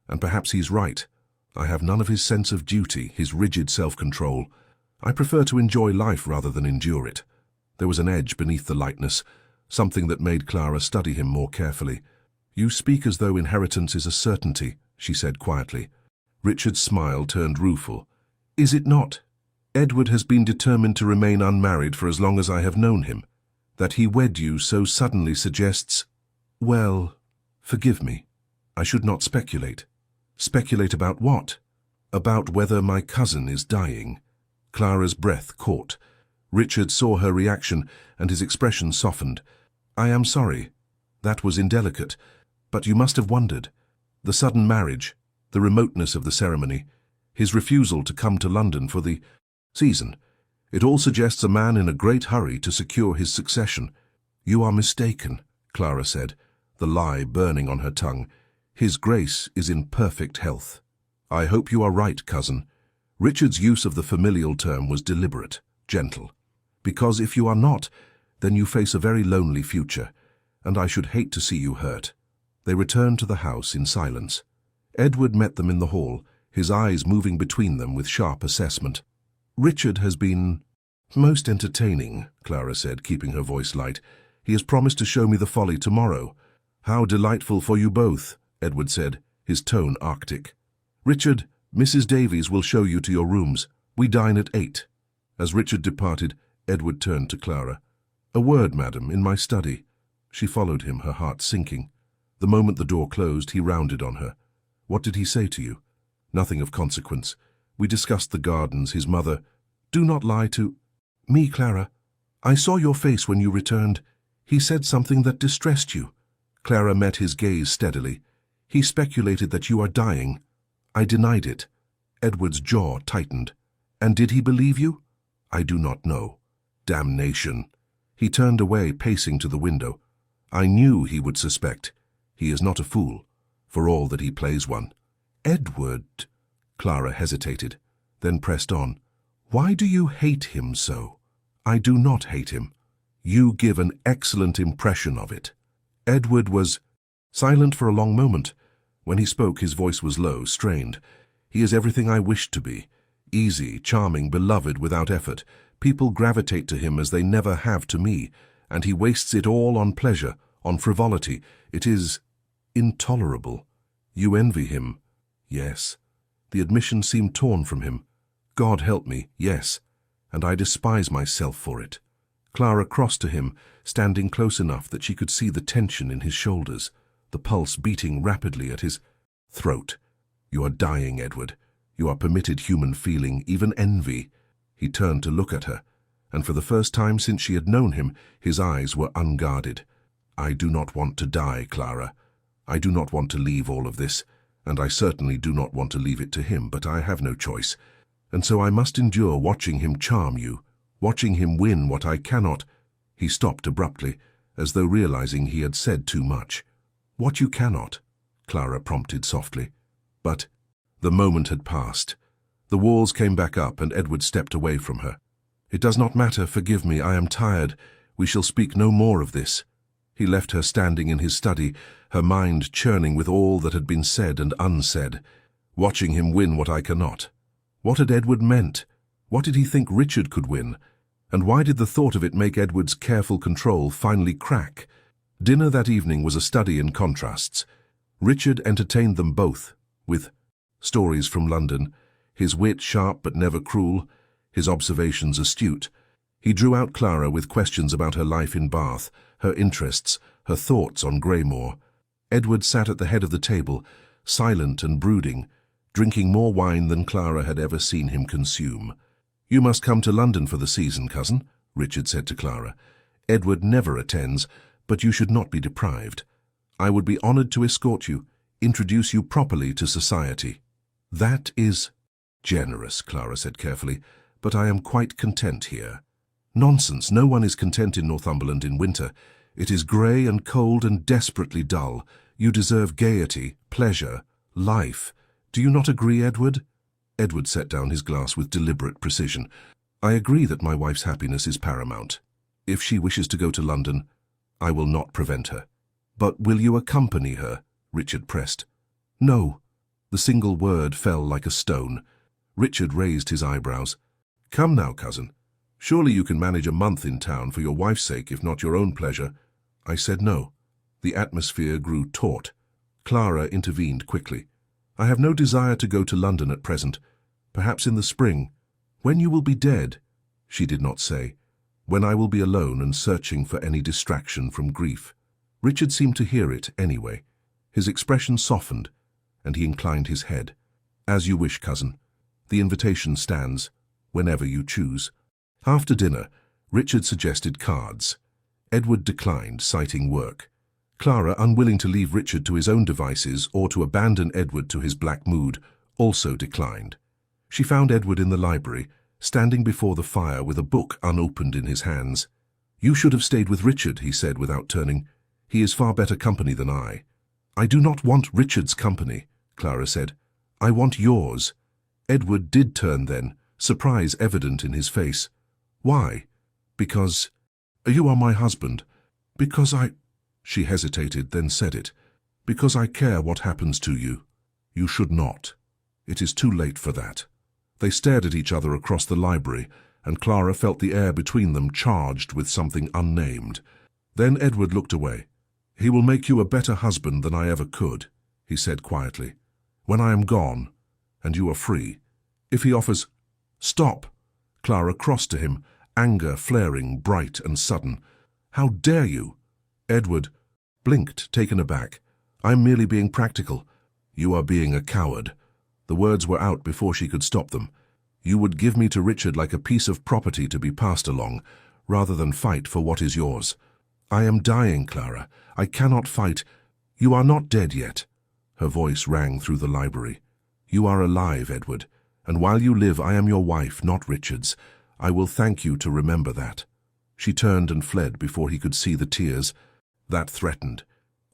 And perhaps he's right. I have none of his sense of duty, his rigid self-control. I prefer to enjoy life rather than endure it. There was an edge beneath the lightness, something that made Clara study him more carefully. You speak as though inheritance is a certainty, she said quietly. Richard's smile turned rueful. Is it not? Edward has been determined to remain unmarried for as long as I have known him. That he wed you so suddenly suggests... Well, forgive me. I should not speculate. Speculate about what? About whether my cousin is dying. Clara's breath caught. Richard saw her reaction, and his expression softened. I am sorry. That was indelicate. But you must have wondered. The sudden marriage, the remoteness of the ceremony, his refusal to come to London for the season. It all suggests a man in a great hurry to secure his succession. You are mistaken, Clara said, the lie burning on her tongue. His Grace is in perfect health. I hope you are right, cousin. Richard's use of the familial term was deliberate, gentle. Because if you are not, then you face a very lonely future, and I should hate to see you hurt. They returned to the house in silence. Edward met them in the hall, his eyes moving between them with sharp assessment. Richard has been most entertaining, Clara said, keeping her voice light. He has promised to show me the Folly tomorrow. How delightful for you both, Edward said, his tone arctic. Richard, Mrs. Davies will show you to your rooms. We dine at 8. As Richard departed, Edward turned to Clara. A word, madam, in my study. She followed him, her heart sinking. The moment the door closed, he rounded on her. What did he say to you? Nothing of consequence. We discussed the gardens, his mother. Do not lie to... Me, Clara. I saw your face when you returned. He said something that distressed you. Clara met his gaze steadily. He speculated that you are dying. I denied it. Edward's jaw tightened. And did he believe you? I do not know. Damnation. He turned away, pacing to the window. I knew he would suspect. He is not a fool, for all that he plays one. Edward, Clara hesitated, then pressed on. Why do you hate him so? I do not hate him. You give an excellent impression of it. Edward was silent for a long moment. When he spoke, his voice was low, strained. He is everything I wished to be. Easy, charming, beloved without effort. People gravitate to him as they never have to me, and he wastes it all on pleasure, on frivolity. It is intolerable. You envy him. Yes. The admission seemed torn from him. God help me, yes, and I despise myself for it. Clara crossed to him, standing close enough that she could see the tension in his shoulders, the pulse beating rapidly at his throat. You are dying, Edward. You are permitted human feeling, even envy. He turned to look at her, and for the first time since she had known him, his eyes were unguarded. I do not want to die, Clara. I do not want to leave all of this, and I certainly do not want to leave it to him, but I have no choice. And so I must endure watching him charm you, watching him win what I cannot. He stopped abruptly, as though realizing he had said too much. What you cannot, Clara prompted softly. But the moment had passed. The walls came back up, and Edward stepped away from her. It does not matter, forgive me, I am tired. We shall speak no more of this. He left her standing in his study, her mind churning with all that had been said and unsaid, watching him win what I cannot. What had Edward meant? What did he think Richard could win? And why did the thought of it make Edward's careful control finally crack? Dinner that evening was a study in contrasts. Richard entertained them both, with stories from London, his wit sharp but never cruel, his observations astute. He drew out Clara with questions about her life in Bath, her interests, her thoughts on Greymore. Edward sat at the head of the table, silent and brooding, drinking more wine than Clara had ever seen him consume. You must come to London for the season, cousin, Richard said to Clara. Edward never attends, but you should not be deprived. I would be honored to escort you, introduce you properly to society. That is generous, Clara said carefully, but I am quite content here. Nonsense, no one is content in Northumberland in winter. It is grey and cold and desperately dull. You deserve gaiety, pleasure, life. Do you not agree, Edward? Edward set down his glass with deliberate precision. I agree that my wife's happiness is paramount. If she wishes to go to London, I will not prevent her. But will you accompany her? Richard pressed. No. The single word fell like a stone. Richard raised his eyebrows. "Come now, cousin. Surely you can manage a month in town for your wife's sake, if not your own pleasure." I said no. The atmosphere grew taut. Clara intervened quickly. "I have no desire to go to London at present. Perhaps in the spring, when you will be dead." She did not say. "When I will be alone and searching for any distraction from grief." Richard seemed to hear it anyway. His expression softened, and he inclined his head. "As you wish, cousin. The invitation stands, whenever you choose." After dinner, Richard suggested cards. Edward declined, citing work. Clara, unwilling to leave Richard to his own devices or to abandon Edward to his black mood, also declined. She found Edward in the library, standing before the fire with a book unopened in his hands. "You should have stayed with Richard," he said without turning. "He is far better company than I." "I do not want Richard's company," Clara said. "I want yours." Edward did turn then, surprise evident in his face. "Why?" "Because you are my husband. Because I—" She hesitated, then said it. "Because I care what happens to you. You should not. It is too late for that." They stared at each other across the library, and Clara felt the air between them charged with something unnamed. Then Edward looked away. "He will make you a better husband than I ever could," he said quietly. "When I am gone, and you are free. If he offers—" "Stop!" Clara crossed to him, anger flaring, bright and sudden. "How dare you?" Edward blinked, taken aback. "I'm merely being practical." "You are being a coward." The words were out before she could stop them. "You would give me to Richard like a piece of property to be passed along, rather than fight for what is yours." "I am dying, Clara. I cannot fight." "You are not dead yet." Her voice rang through the library. "You are alive, Edward, and while you live I am your wife, not Richard's. I will thank you to remember that." She turned and fled before he could see the tears. That threatened.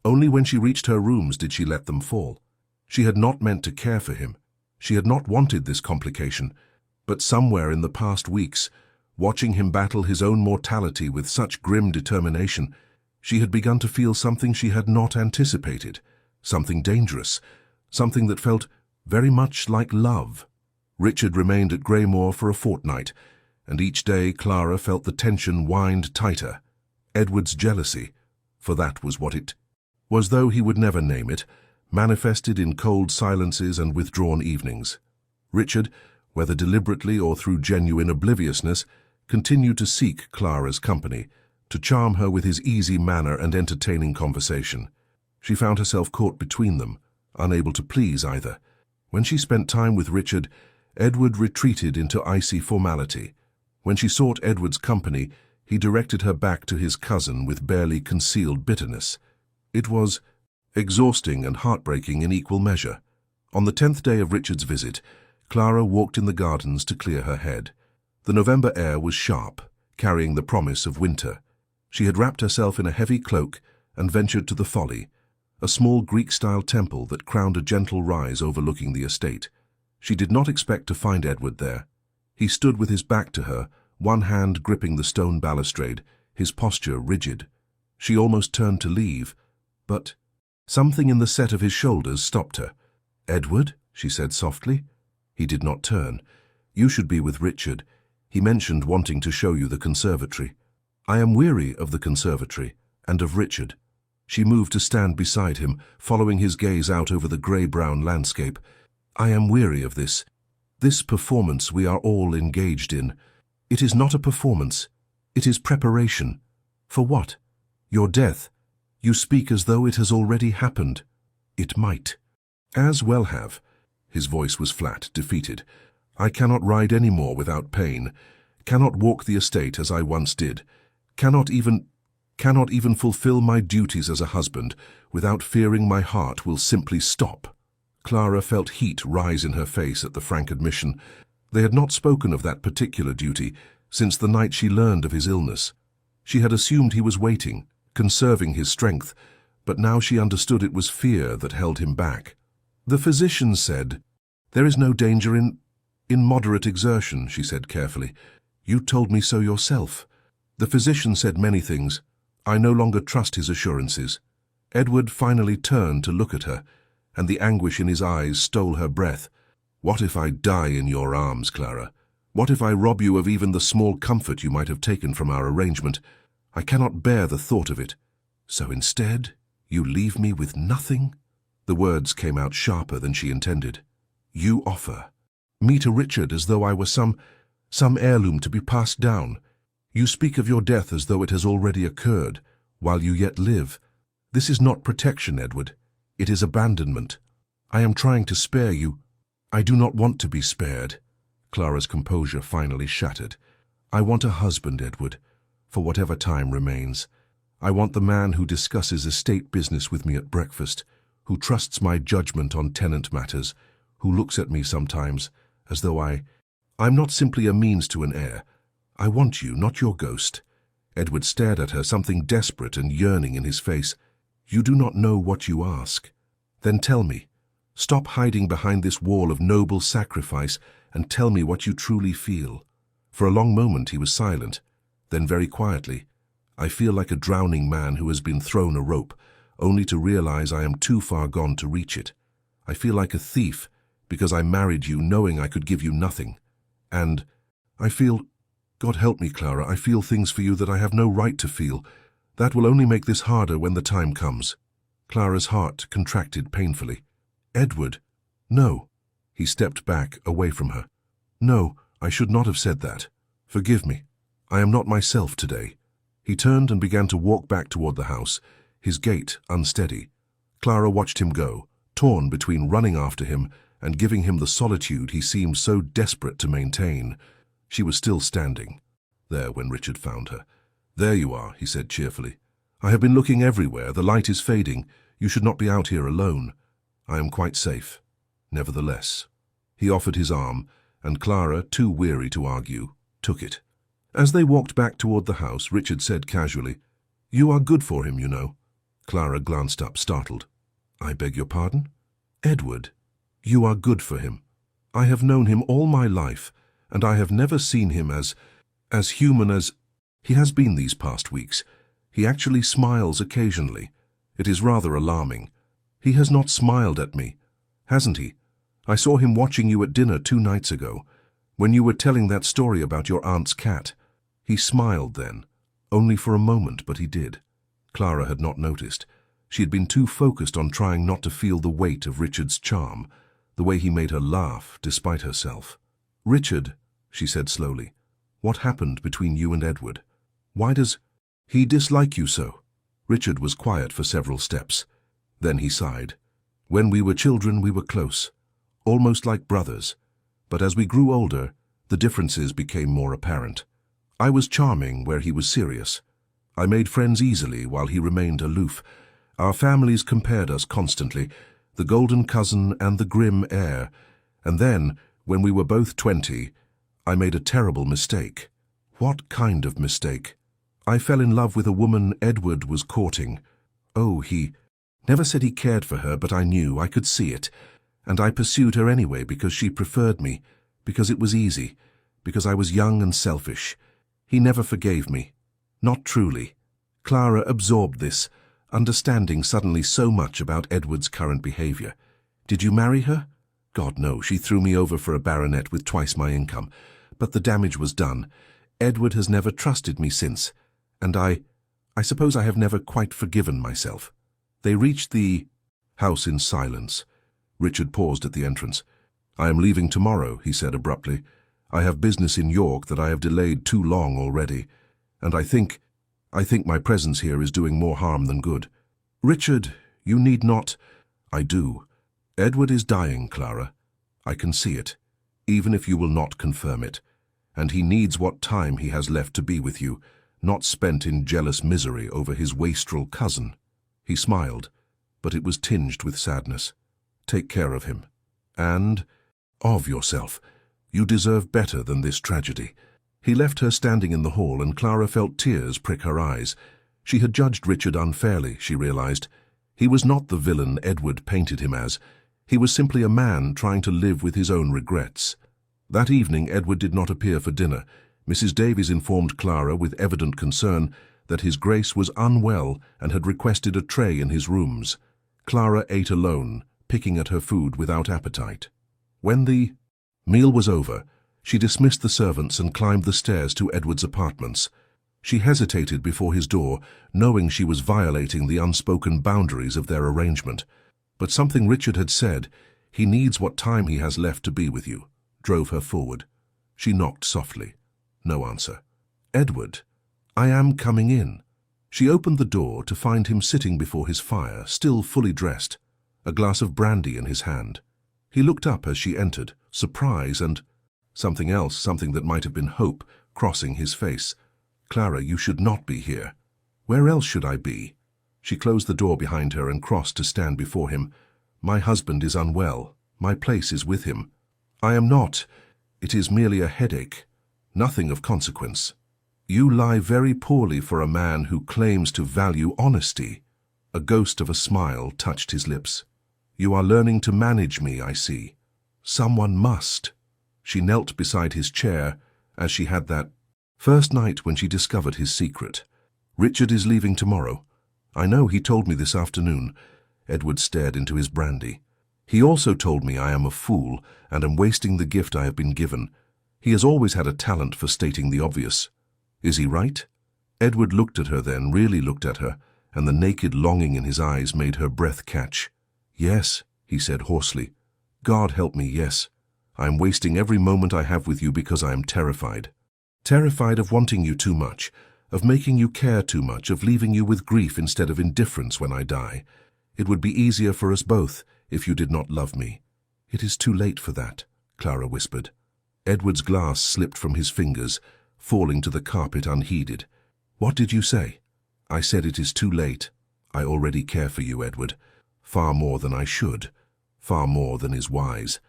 Only when she reached her rooms did she let them fall. She had not meant to care for him. She had not wanted this complication. But somewhere in the past weeks, watching him battle his own mortality with such grim determination, she had begun to feel something she had not anticipated, something dangerous, something that felt very much like love. Richard remained at Greymore for a fortnight, and each day Clara felt the tension wind tighter. Edward's jealousy, for that was what it was, though he would never name it, manifested in cold silences and withdrawn evenings. Richard, whether deliberately or through genuine obliviousness, continued to seek Clara's company, to charm her with his easy manner and entertaining conversation. She found herself caught between them, unable to please either. When she spent time with Richard, Edward retreated into icy formality. When she sought Edward's company, he directed her back to his cousin with barely concealed bitterness. It was exhausting and heartbreaking in equal measure. On the 10th day of Richard's visit, Clara walked in the gardens to clear her head. The November air was sharp, carrying the promise of winter. She had wrapped herself in a heavy cloak and ventured to the Folly, a small Greek-style temple that crowned a gentle rise overlooking the estate. She did not expect to find Edward there. He stood with his back to her, one hand gripping the stone balustrade, his posture rigid. She almost turned to leave, but something in the set of his shoulders stopped her. "Edward?" she said softly. He did not turn. "You should be with Richard. He mentioned wanting to show you the conservatory." "I am weary of the conservatory, and of Richard." She moved to stand beside him, following his gaze out over the grey-brown landscape. "I am weary of this performance we are all engaged in. It is not a performance. It is preparation." "For what?" "Your death. You speak as though it has already happened." "It might." "As well have." His voice was flat, defeated. "I cannot ride any more without pain, cannot walk the estate as I once did, cannot even fulfill my duties as a husband without fearing my heart will simply stop." Clara felt heat rise in her face at the frank admission. They had not spoken of that particular duty since the night she learned of his illness. She had assumed he was waiting, conserving his strength, but now she understood it was fear that held him back. "The physician said, 'There is no danger in moderate exertion,'" she said carefully. "You told me so yourself." "The physician said many things. I no longer trust his assurances." Edward finally turned to look at her. and the anguish in his eyes stole her breath. "What if I die in your arms, Clara? What if I rob you of even the small comfort you might have taken from our arrangement? I cannot bear the thought of it. So instead, you leave me with nothing?" The words came out sharper than she intended. "You offer me to Richard as though I were some heirloom to be passed down. You speak of your death as though it has already occurred, while you yet live. This is not protection, Edward. It is abandonment. I am trying to spare you. I do not want to be spared." Clara's composure finally shattered. "I want a husband, Edward, for whatever time remains. I want the man who discusses estate business with me at breakfast, who trusts my judgment on tenant matters, who looks at me sometimes as though I'm not simply a means to an heir. I want you, not your ghost." Edward stared at her, something desperate and yearning in his face. "You do not know what you ask. Then tell me. Stop hiding behind this wall of noble sacrifice and tell me what you truly feel." For a long moment he was silent. Then very quietly, "I feel like a drowning man who has been thrown a rope, only to realize I am too far gone to reach it. I feel like a thief because I married you knowing I could give you nothing. And I feel, God help me, Clara, I feel things for you that I have no right to feel. That will only make this harder when the time comes." Clara's heart contracted painfully. "Edward, no." He stepped back, away from her. "No, I should not have said that. Forgive me. I am not myself today." He turned and began to walk back toward the house, his gait unsteady. Clara watched him go, torn between running after him and giving him the solitude he seemed so desperate to maintain. She was still standing there when Richard found her. "There you are," he said cheerfully. "I have been looking everywhere. The light is fading. You should not be out here alone. I am quite safe. Nevertheless." He offered his arm, and Clara, too weary to argue, took it. As they walked back toward the house, Richard said casually, "You are good for him, you know." Clara glanced up, startled. "I beg your pardon?" "Edward, you are good for him. I have known him all my life, and I have never seen him as human as he has been these past weeks. He actually smiles occasionally. It is rather alarming. He has not smiled at me, hasn't he? I saw him watching you at dinner 2 nights ago, when you were telling that story about your aunt's cat. He smiled then, only for a moment, but he did." Clara had not noticed. She had been too focused on trying not to feel the weight of Richard's charm, the way he made her laugh despite herself. "Richard," she said slowly, "what happened between you and Edward? Why does he dislike you so?" Richard was quiet for several steps. Then he sighed. "When we were children, we were close, almost like brothers. But as we grew older, the differences became more apparent. I was charming where he was serious. I made friends easily while he remained aloof. Our families compared us constantly, the golden cousin and the grim heir. And then, when we were both 20, I made a terrible mistake." "What kind of mistake?" "I fell in love with a woman Edward was courting. Oh, he never said he cared for her, but I knew, I could see it. And I pursued her anyway because she preferred me, because it was easy, because I was young and selfish. He never forgave me. Not truly." Clara absorbed this, understanding suddenly so much about Edward's current behavior. "Did you marry her?" "God, no, she threw me over for a baronet with twice my income. But the damage was done. Edward has never trusted me since, and I suppose I have never quite forgiven myself." They reached the house in silence. Richard paused at the entrance. "I am leaving tomorrow," he said abruptly. "I have business in York that I have delayed too long already, and I think my presence here is doing more harm than good." "Richard, you need not—" "I do. Edward is dying, Clara. I can see it, even if you will not confirm it. And he needs what time he has left to be with you, not spent in jealous misery over his wastrel cousin." He smiled, but it was tinged with sadness. "Take care of him. And of yourself. You deserve better than this tragedy." He left her standing in the hall, and Clara felt tears prick her eyes. She had judged Richard unfairly, she realized. He was not the villain Edward painted him as. He was simply a man trying to live with his own regrets. That evening Edward did not appear for dinner. Mrs. Davies informed Clara with evident concern that His Grace was unwell and had requested a tray in his rooms. Clara ate alone, picking at her food without appetite. When the meal was over, she dismissed the servants and climbed the stairs to Edward's apartments. She hesitated before his door, knowing she was violating the unspoken boundaries of their arrangement. But something Richard had said, "He needs what time he has left to be with you," drove her forward. She knocked softly. No answer. "Edward, I am coming in." She opened the door to find him sitting before his fire, still fully dressed, a glass of brandy in his hand. He looked up as she entered, surprise and something else, something that might have been hope, crossing his face. "Clara, you should not be here." "Where else should I be?" She closed the door behind her and crossed to stand before him. "My husband is unwell. My place is with him." "I am not. It is merely a headache. Nothing of consequence." "You lie very poorly for a man who claims to value honesty." A ghost of a smile touched his lips. "You are learning to manage me, I see." "Someone must." She knelt beside his chair as she had that first night when she discovered his secret. "Richard is leaving tomorrow." "I know, he told me this afternoon." Edward stared into his brandy. "He also told me I am a fool and am wasting the gift I have been given. He has always had a talent for stating the obvious." "Is he right?" Edward looked at her then, really looked at her, and the naked longing in his eyes made her breath catch. "Yes," he said hoarsely. "God help me, yes. I am wasting every moment I have with you because I am terrified. Terrified of wanting you too much, of making you care too much, of leaving you with grief instead of indifference when I die. It would be easier for us both if you did not love me." "It is too late for that," Clara whispered. Edward's glass slipped from his fingers, falling to the carpet unheeded. "What did you say?" "I said it is too late. I already care for you, Edward. Far more than I should. Far more than is wise.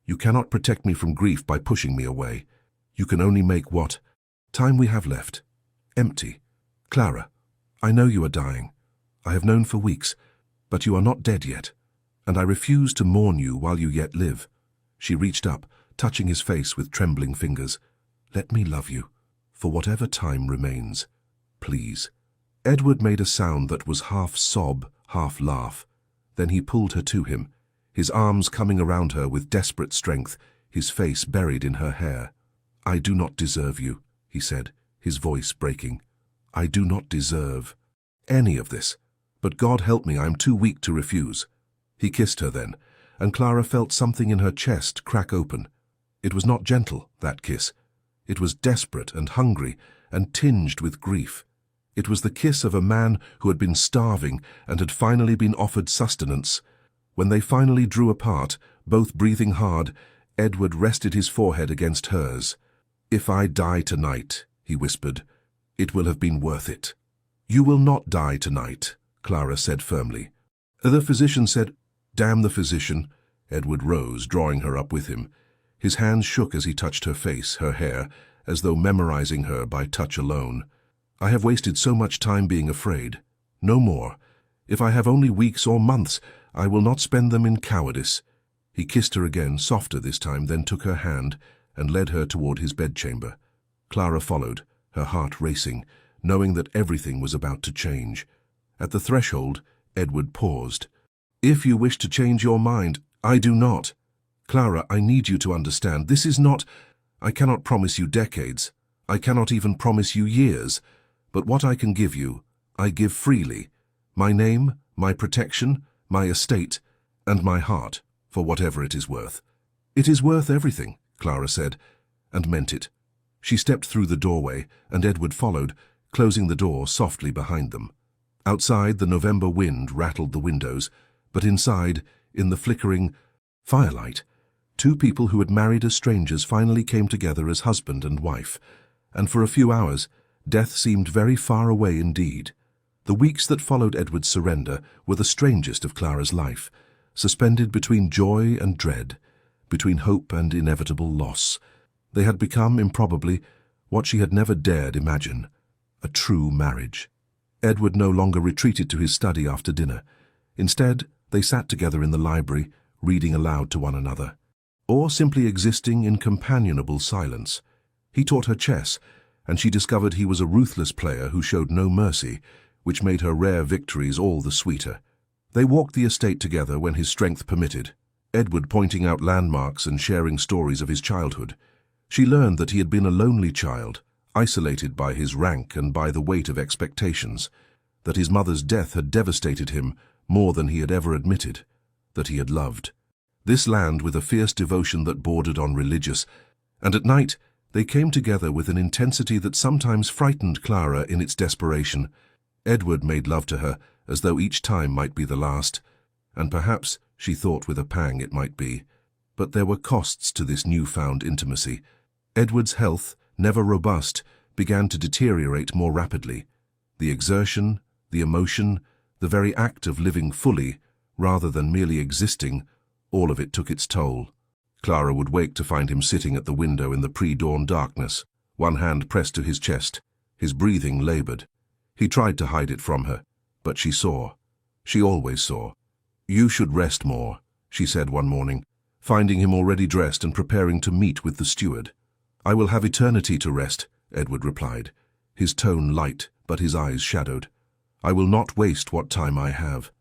You cannot protect me from grief by pushing me away. You can only make what time we have left empty. Clara, I know you are dying. I have known for weeks, but you are not dead yet, and I refuse to mourn you while you yet live." She reached up, touching his face with trembling fingers. "Let me love you, for whatever time remains. Please." Edward made a sound that was half sob, half laugh. Then he pulled her to him, his arms coming around her with desperate strength, his face buried in her hair. "I do not deserve you," he said, his voice breaking. "I do not deserve any of this. But God help me, I am too weak to refuse." He kissed her then, and Clara felt something in her chest crack open. It was not gentle, that kiss. It was desperate and hungry and tinged with grief. It was the kiss of a man who had been starving and had finally been offered sustenance. When they finally drew apart, both breathing hard, Edward rested his forehead against hers. "If I die tonight," he whispered, "it will have been worth it." "You will not die tonight," Clara said firmly. The physician said, "Damn the physician." Edward rose, drawing her up with him. His hands shook as he touched her face, her hair, as though memorizing her by touch alone. "I have wasted so much time being afraid. No more. If I have only weeks or months, I will not spend them in cowardice." He kissed her again, softer this time, then took her hand and led her toward his bedchamber. Clara followed, her heart racing, knowing that everything was about to change. At the threshold, Edward paused. "If you wish to change your mind, I do not. Clara, I need you to understand. This is not... I cannot promise you decades. I cannot even promise you years. But what I can give you, I give freely. My name, my protection, my estate, and my heart, for whatever it is worth." "It is worth everything," Clara said, and meant it. She stepped through the doorway, and Edward followed, closing the door softly behind them. Outside, the November wind rattled the windows, but inside, in the flickering firelight, two people who had married as strangers finally came together as husband and wife, and for a few hours, death seemed very far away indeed. The weeks that followed Edward's surrender were the strangest of Clara's life, suspended between joy and dread, between hope and inevitable loss. They had become, improbably, what she had never dared imagine, a true marriage. Edward no longer retreated to his study after dinner. Instead, they sat together in the library, reading aloud to one another, or simply existing in companionable silence. He taught her chess, and she discovered he was a ruthless player who showed no mercy, which made her rare victories all the sweeter. They walked the estate together when his strength permitted, Edward pointing out landmarks and sharing stories of his childhood. She learned that he had been a lonely child, isolated by his rank and by the weight of expectations, that his mother's death had devastated him more than he had ever admitted, that he had loved this land with a fierce devotion that bordered on religious, and at night they came together with an intensity that sometimes frightened Clara in its desperation. Edward made love to her as though each time might be the last, and perhaps, she thought with a pang, it might be. But there were costs to this newfound intimacy. Edward's health, never robust, began to deteriorate more rapidly. The exertion, the emotion, the very act of living fully, rather than merely existing, all of it took its toll. Clara would wake to find him sitting at the window in the pre-dawn darkness, one hand pressed to his chest, his breathing labored. He tried to hide it from her, but she saw. She always saw. "You should rest more," she said one morning, finding him already dressed and preparing to meet with the steward. "I will have eternity to rest," Edward replied, his tone light but his eyes shadowed. "I will not waste what time I have."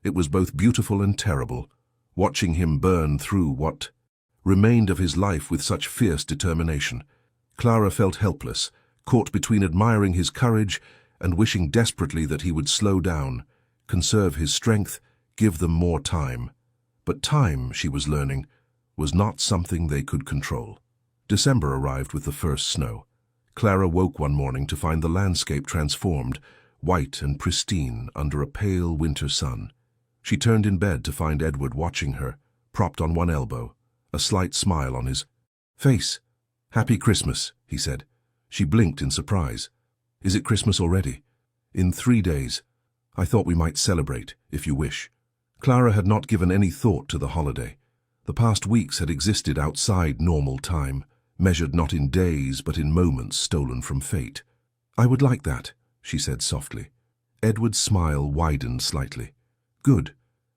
It was both beautiful and terrible, watching him burn through what remained of his life with such fierce determination. Clara felt helpless, caught between admiring his courage and wishing desperately that he would slow down, conserve his strength, give them more time. But time, she was learning, was not something they could control. December arrived with the first snow. Clara woke one morning to find the landscape transformed, white and pristine under a pale winter sun. She turned in bed to find Edward watching her, propped on one elbow, a slight smile on his face. "Happy Christmas," he said. She blinked in surprise. "Is it Christmas already?" "In 3 days. I thought we might celebrate, if you wish." Clara had not given any thought to the holiday. The past weeks had existed outside normal time, measured not in days but in moments stolen from fate. "I would like that," she said softly. Edward's smile widened slightly. "Good,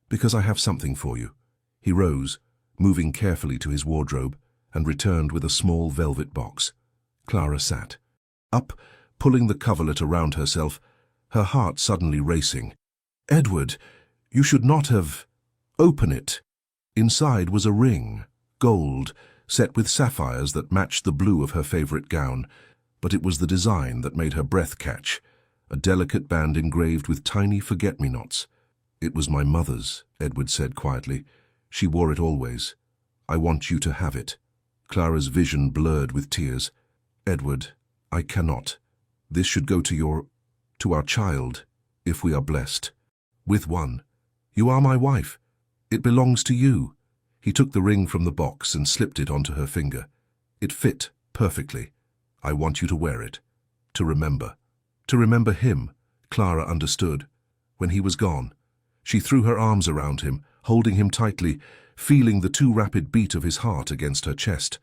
because I have something for you." He rose, moving carefully to his wardrobe, and returned with a small velvet box. Clara sat up, pulling the coverlet around herself, her heart suddenly racing. "Edward, you should not have—" "Open it." Inside was a ring, gold, set with sapphires that matched the blue of her favorite gown, but it was the design that made her breath catch, a delicate band engraved with tiny forget-me-nots. "It was my mother's," Edward said quietly. "She wore it always. I want you to have it." Clara's vision blurred with tears. "Edward, I cannot. This should go to our child, if we are blessed. With one. You are my wife. It belongs to you." He took the ring from the box and slipped it onto her finger. It fit perfectly. "I want you to wear it. To remember." To remember him, Clara understood. When he was gone, she threw her arms around him, holding him tightly, feeling the too rapid beat of his heart against her chest.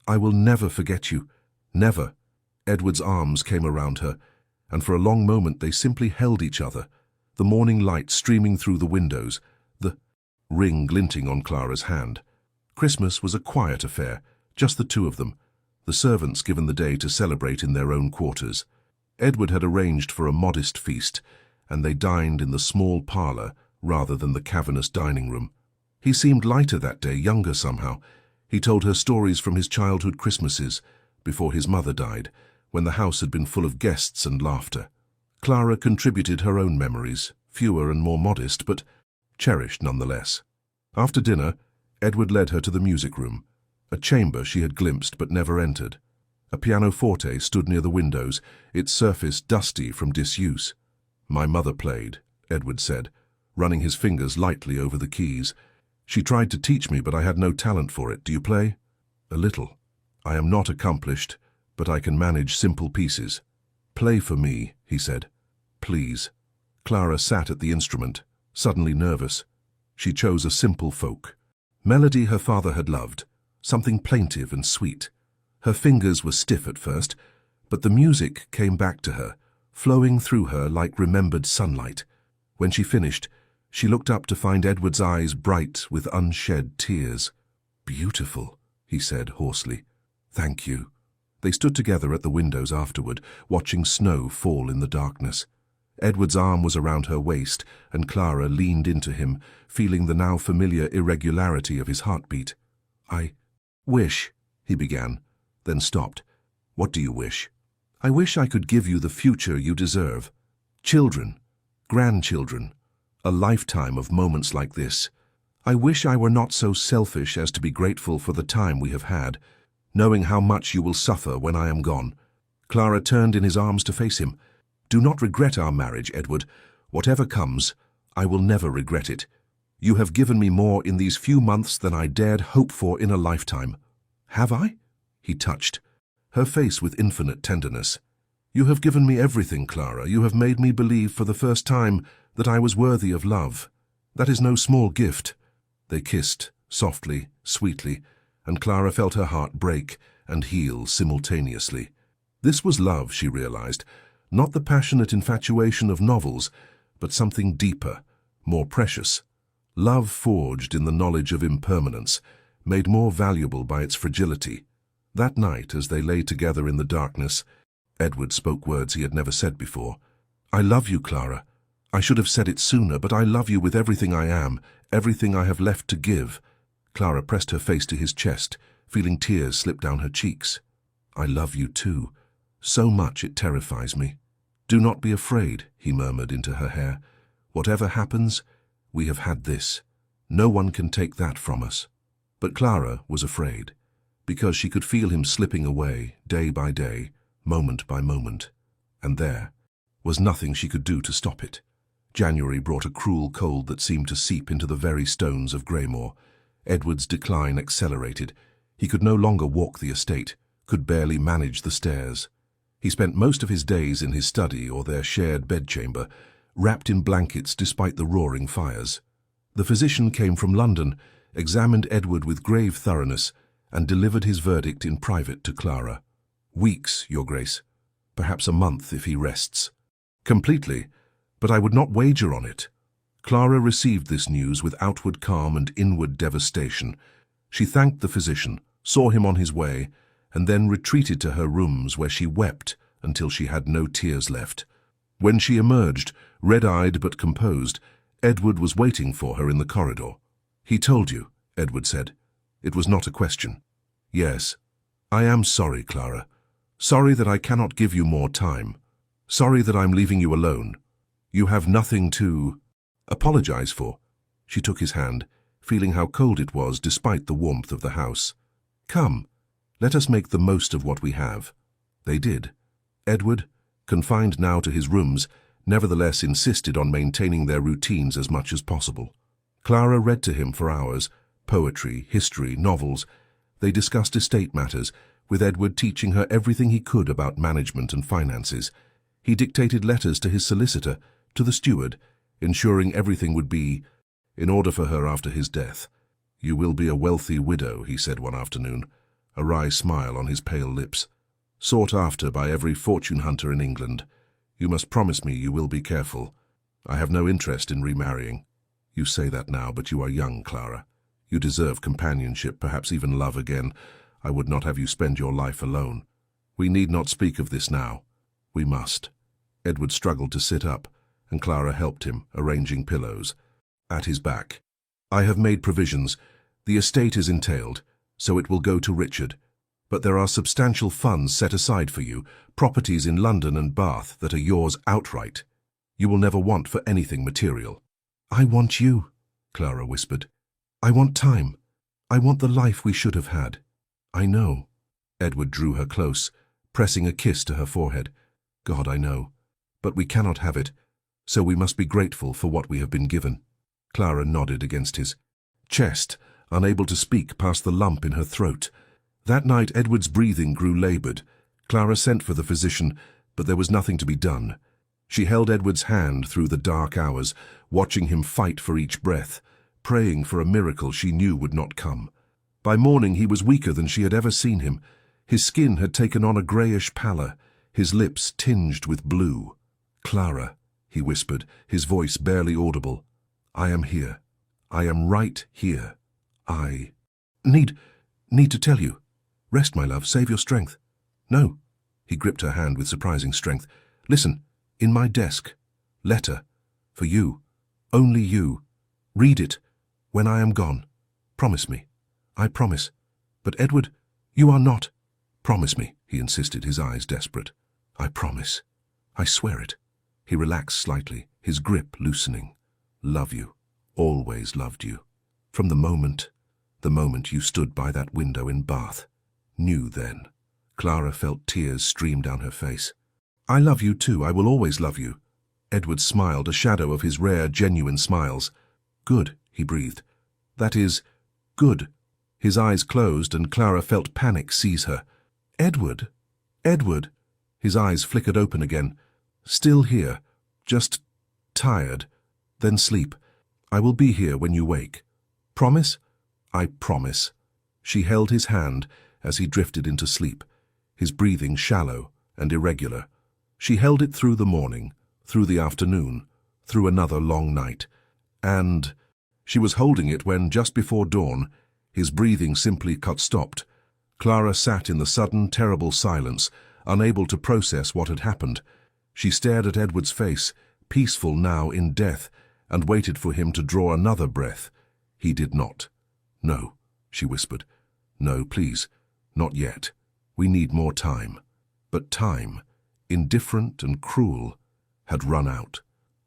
"I will never forget you. Never." Edward's arms came around her, and for a long moment they simply held each other, the morning light streaming through the windows, the ring glinting on Clara's hand. Christmas was a quiet affair, just the two of them, the servants given the day to celebrate in their own quarters. Edward had arranged for a modest feast, and they dined in the small parlour rather than the cavernous dining room. He seemed lighter that day, younger somehow. He told her stories from his childhood Christmases, before his mother died, when the house had been full of guests and laughter. Clara contributed her own memories, fewer and more modest, but cherished nonetheless. After dinner, Edward led her to the music room, a chamber she had glimpsed but never entered. A pianoforte stood near the windows, its surface dusty from disuse. "My mother played," Edward said, running his fingers lightly over the keys. "She tried to teach me, but I had no talent for it. Do you play?" "A little. I am not accomplished, but I can manage simple pieces." "Play for me," he said. "Please." Clara sat at the instrument, suddenly nervous. She chose a simple folk. Melody her father had loved, something plaintive and sweet. Her fingers were stiff at first, but the music came back to her, flowing through her like remembered sunlight. When she finished, she looked up to find Edward's eyes bright with unshed tears. "Beautiful," he said hoarsely. "Thank you." They stood together at the windows afterward, watching snow fall in the darkness. Edward's arm was around her waist, and Clara leaned into him, feeling the now familiar irregularity of his heartbeat. "I wish," he began, then stopped. "What do you wish?" "I wish I could give you the future you deserve. Children, grandchildren, a lifetime of moments like this. I wish I were not so selfish as to be grateful for the time we have had, knowing how much you will suffer when I am gone." Clara turned in his arms to face him. "Do not regret our marriage, Edward. Whatever comes, I will never regret it. You have given me more in these few months than I dared hope for in a lifetime." "Have I?" He touched her face with infinite tenderness. "You have given me everything, Clara. You have made me believe for the first time that I was worthy of love. That is no small gift." They kissed, softly, sweetly, and Clara felt her heart break and heal simultaneously. This was love, she realized, not the passionate infatuation of novels, but something deeper, more precious. Love forged in the knowledge of impermanence, made more valuable by its fragility. That night, as they lay together in the darkness, Edward spoke words he had never said before. "I love you, Clara. I should have said it sooner, but I love you with everything I am, everything I have left to give." Clara pressed her face to his chest, feeling tears slip down her cheeks. "I love you too. So much it terrifies me." "Do not be afraid," he murmured into her hair. "Whatever happens, we have had this. No one can take that from us." But Clara was afraid, because she could feel him slipping away, day by day, moment by moment. And there was nothing she could do to stop it. January brought a cruel cold that seemed to seep into the very stones of Greymore. Edward's decline accelerated. He could no longer walk the estate, could barely manage the stairs. He spent most of his days in his study or their shared bedchamber, wrapped in blankets despite the roaring fires. The physician came from London, examined Edward with grave thoroughness, and delivered his verdict in private to Clara. "Weeks, Your Grace. Perhaps a month if he rests." "Completely, but I would not wager on it." Clara received this news with outward calm and inward devastation. She thanked the physician, saw him on his way, and then retreated to her rooms where she wept until she had no tears left. When she emerged, red-eyed but composed, Edward was waiting for her in the corridor. "He told you," Edward said. It was not a question. "Yes. I am sorry, Clara. Sorry that I cannot give you more time. Sorry that I'm leaving you alone. You have nothing to apologize for." She took his hand, feeling how cold it was despite the warmth of the house. "Come, let us make the most of what we have." They did. Edward, confined now to his rooms, nevertheless insisted on maintaining their routines as much as possible. Clara read to him for hours, poetry, history, novels. They discussed estate matters, with Edward teaching her everything he could about management and finances. He dictated letters to his solicitor, to the steward, ensuring everything would be in order for her after his death. "You will be a wealthy widow," he said one afternoon, a wry smile on his pale lips. "Sought after by every fortune hunter in England. You must promise me you will be careful. I have no interest in remarrying. You say that now, but you are young, Clara. You deserve companionship, perhaps even love again. I would not have you spend your life alone. We need not speak of this now. We must." Edward struggled to sit up, and Clara helped him, arranging pillows. At his back. "I have made provisions. The estate is entailed, so it will go to Richard. But there are substantial funds set aside for you, properties in London and Bath that are yours outright. You will never want for anything material." "I want you," Clara whispered. "I want time. I want the life we should have had." "I know." Edward drew her close, pressing a kiss to her forehead. "God, I know. But we cannot have it, so we must be grateful for what we have been given." Clara nodded against his chest, unable to speak past the lump in her throat. That night Edward's breathing grew laboured. Clara sent for the physician, but there was nothing to be done. She held Edward's hand through the dark hours, watching him fight for each breath, praying for a miracle she knew would not come. By morning he was weaker than she had ever seen him. His skin had taken on a greyish pallor, his lips tinged with blue. "Clara," he whispered, his voice barely audible. "I am here. I am right here. I need to tell you. Rest, my love, save your strength." "No." He gripped her hand with surprising strength. "Listen, in my desk. Letter. For you. Only you. Read it. When I am gone. Promise me. I promise. But Edward, you are not. Promise me, he insisted, his eyes desperate. I promise. I swear it. He relaxed slightly, his grip loosening. Love you. Always loved you. From the moment you stood by that window in Bath. Knew then. Clara felt tears stream down her face. I love you too, I will always love you. Edward smiled, a shadow of his rare, genuine smiles. Good, he breathed. That is, good. His eyes closed and Clara felt panic seize her. Edward? Edward? His eyes flickered open again. Still here. Just tired. Then sleep. I will be here when you wake. Promise? I promise. She held his hand as he drifted into sleep, his breathing shallow and irregular. She held it through the morning, through the afternoon, through another long night. And she was holding it when, just before dawn, his breathing simply stopped. Clara sat in the sudden, terrible silence, unable to process what had happened. She stared at Edward's face, peaceful now in death, and waited for him to draw another breath. He did not. No, she whispered. No, please, not yet. We need more time. But time, indifferent and cruel, had run out.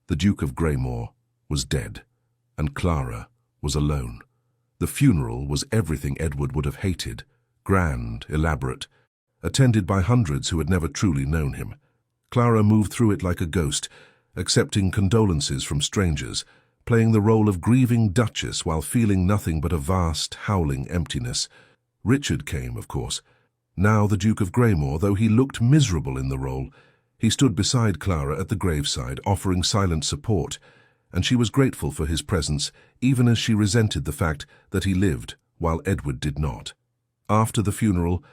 The Duke of Greymore was dead, and Clara was alone. The funeral was everything Edward would have hated, grand, elaborate, attended by hundreds who had never truly known him. Clara moved through it like a ghost, accepting condolences from strangers, playing the role of grieving duchess while feeling nothing but a vast, howling emptiness. Richard came, of course. Now the Duke of Greymore, though he looked miserable in the role, he stood beside Clara at the graveside, offering silent support, and she was grateful for his presence, even as she resented the fact that he lived while Edward did not. After the funeral,